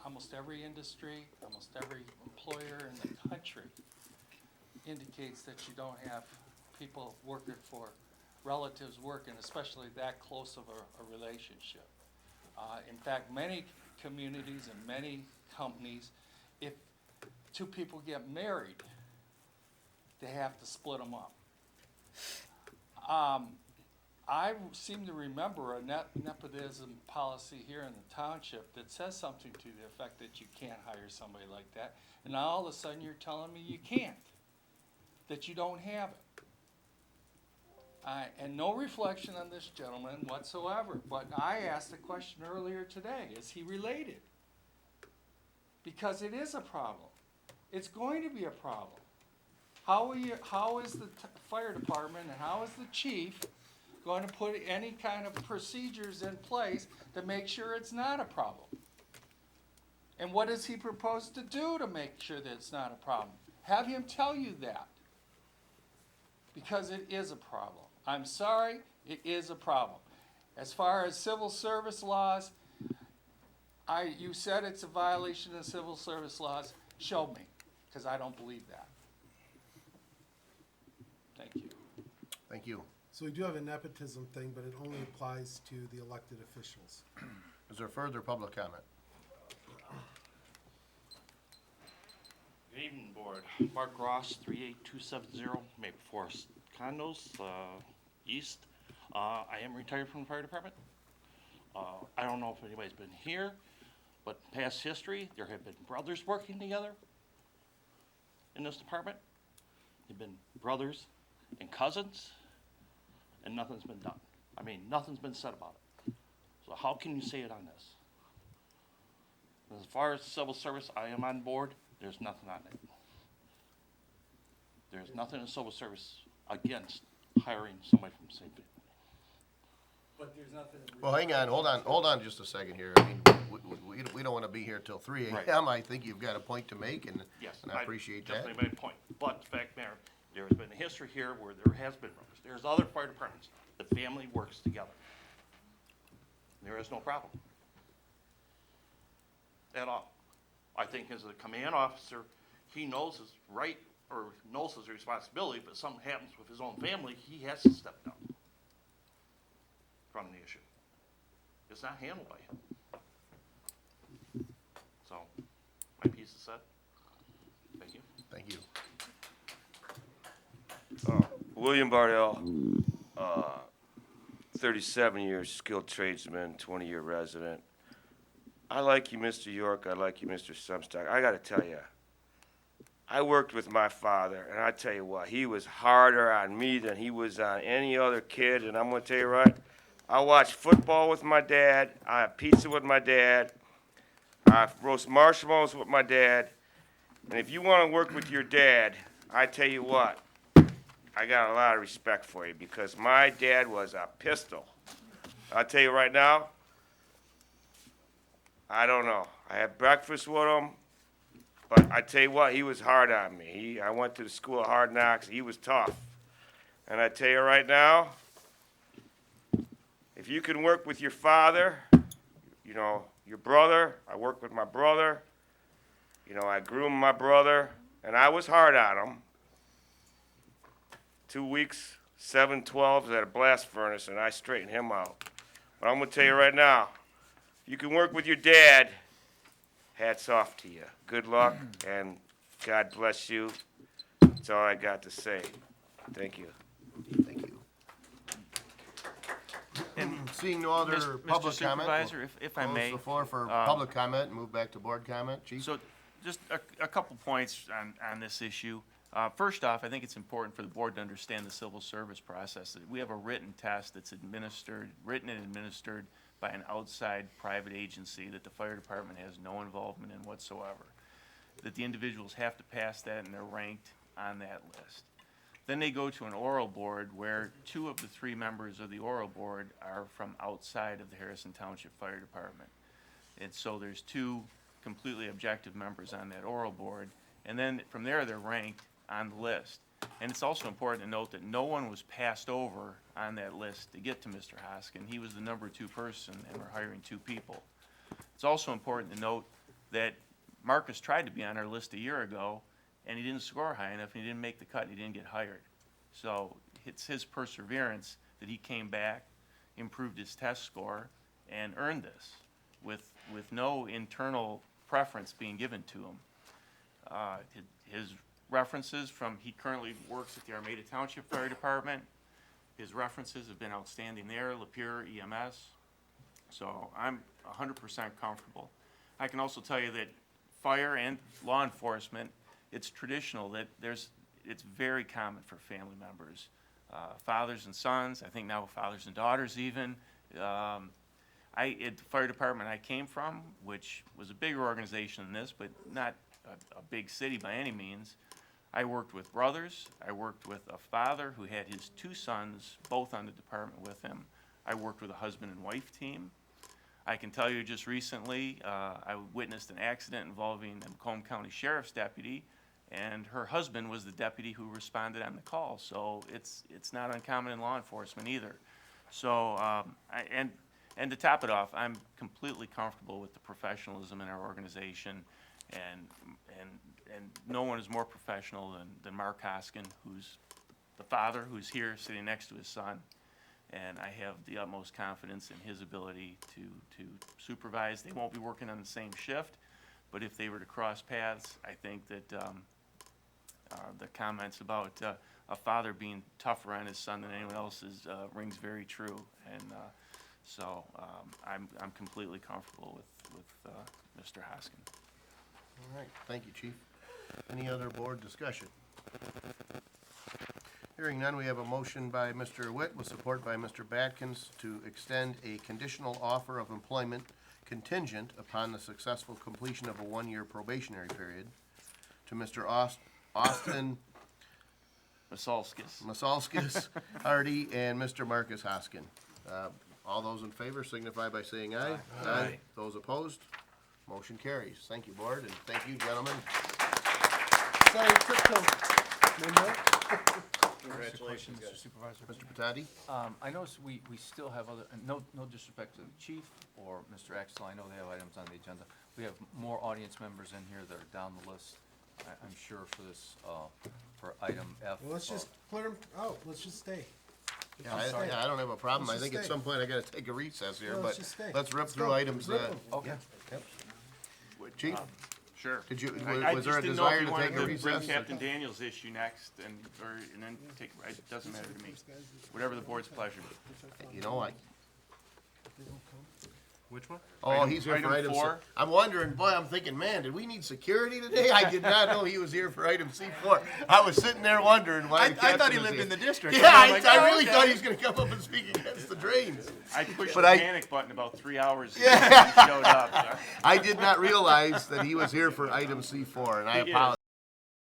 Almost every industry, almost every employer in the country indicates that you don't have people working for relatives working, especially that close of a relationship. In fact, many communities and many companies, if 2 people get married, they have to split them up. I seem to remember a nepotism policy here in the township that says something to the effect that you can't hire somebody like that, and now all of a sudden you're telling me you can't, that you don't have it. And no reflection on this gentleman whatsoever, but I asked the question earlier today, is he related? Because it is a problem. It's going to be a problem. How is the fire department and how is the chief going to put any kind of procedures in place to make sure it's not a problem? And what does he propose to do to make sure that it's not a problem? Have him tell you that. Because it is a problem. I'm sorry, it is a problem. As far as civil service laws, you said it's a violation of civil service laws. Show me, because I don't believe that. Thank you. Thank you. So we do have a nepotism thing, but it only applies to the elected officials. Is there further public comment? Good evening, board. Mark Ross, 38270 Maple Forest Condos, east. I am retired from the fire department. I don't know if anybody's been here, but past history, there have been brothers working together in this department. They've been brothers and cousins, and nothing's been done. I mean, nothing's been said about it. So how can you say it on this? As far as civil service, I am on board. There's nothing on it. There's nothing in civil service against hiring somebody from the same family. But there's nothing. Well, hang on, hold on just a second here. I mean, we don't wanna be here till 3 Right. AM. I think you've got a point to make, and Yes, I appreciate that. Definitely made a point. But the fact, Mayor, there has been a history here where there has been brothers. There's other fire departments. The family works together. There is no problem. At all. I think as a command officer, he knows his right, or knows his responsibility, but something happens with his own family, he has to step down from the issue. It's not handled by him. So, my piece is said. Thank you. Thank you. William Bardell, 37 years skilled tradesman, 20-year resident. I like you, Mr. York. I like you, Mr. Sumstock. I got to tell you, I worked with my father, and I tell you what, he was harder on me than he was on any other kid. And I'm going to tell you right, I watched football with my dad. I had pizza with my dad. I roast marshmallows with my dad. And if you want to work with your dad, I tell you what, I got a lot of respect for you because my dad was a pistol. I'll tell you right now, I don't know. I had breakfast with him, but I tell you what, he was hard on me. I went to the school of hard knocks. He was tough. And I tell you right now, if you can work with your father, you know, your brother, I worked with my brother, you know, I groomed my brother, and I was hard on him. 2 weeks, 7/12s at a blast furnace, and I straightened him out. But I'm gonna tell you right now, if you can work with your dad, hats off to you. Good luck, and God bless you. That's all I got to say. Thank you. Thank you. Seeing no other Mr. public comment. Supervisor, if I may, Close the floor for public comment and move back to board comment. Chief? So, just a couple points on this issue. First off, I think it's important for the board to understand the civil service process. We have a written test that's written and administered by an outside private agency that the fire department has no involvement in whatsoever. That the individuals have to pass that and they're ranked on that list. Then they go to an oral board where 2 of the 3 members of the oral board are from outside of the Harrison Township Fire Department. And so there's 2 completely objective members on that oral board. And then from there, they're ranked on the list. And it's also important to note that no one was passed over on that list to get to Mr. Hoskin. He was the number 2 person, and we're hiring 2 people. It's also important to note that Marcus tried to be on our list a year ago, and he didn't score high enough, and he didn't make the cut, and he didn't get hired. So it's his perseverance that he came back, improved his test score, and earned this with no internal preference being given to him. His references from, he currently works at the Armada Township Fire Department. His references have been outstanding there, Lapeer EMS. So I'm 100% comfortable. I can also tell you that fire and law enforcement, it's traditional that it's very common for family members, fathers and sons, I think now fathers and daughters even. At the fire department I came from, which was a bigger organization than this, but not a big city by any means, I worked with brothers. I worked with a father who had his 2 sons both on the department with him. I worked with a husband and wife team. I can tell you just recently, I witnessed an accident involving a Macomb County Sheriff's deputy, and her husband was the deputy who responded on the call. So it's not uncommon in law enforcement either. So, and to top it off, I'm completely comfortable with the professionalism in our organization, and no one is more professional than Mark Hoskin, who's the father, who's here sitting next to his son. And I have the utmost confidence in his ability to supervise. They won't be working on the same shift, but if they were to cross paths, I think that the comments about a father being tougher on his son than anyone else's rings very true. And so I'm completely comfortable with Mr. Hoskin. All right, thank you, Chief. Any other board discussion? Hearing none, we have a motion by Mr. Witt with support by Mr. Batkins to extend a conditional offer of employment contingent upon the successful completion of a one-year probationary period to Mr. Austin Masalskis Hardy and Mr. Marcus Hoskin. All those in favor signify by saying aye. Aye. Those opposed? Motion carries. Thank you, board, and thank you, gentlemen. Sorry, it took till midnight. Congratulations, Mr. Supervisor. Mr. Patati? I notice we still have other, and no disrespect to the chief or Mr. Axel, I know they have items on the agenda. We have more audience members in here that are down the list, I'm sure, for this, for item F. Well, let's just clear them out. Let's just stay. Yeah, I don't have a problem. I Let's think just at stay. some point I gotta take a recess here, No, let's but just stay. let's rip Let's through go. items Rip that. 'em. Okay. Yep. Chief, Sure. did you, I was just there a didn't know if desire you to wanted take a to bring recess? Captain Daniels' issue next and then take, it doesn't matter to me. Whatever the board's pleasure. You know what? Which one? Oh, Item- he's here for item item C. 4? I'm wondering, boy, I'm thinking, man, did we need security today? I did not know he was here for item C4. I was sitting there wondering why the I thought captain he was lived here. in the district. Yeah, I'm like, I oh, really okay. thought he was gonna come up and speak against the drains. I pushed But the I- panic button about 3 hours ago when he showed up. I did not realize that he was here for item C4, and I He is. apologize.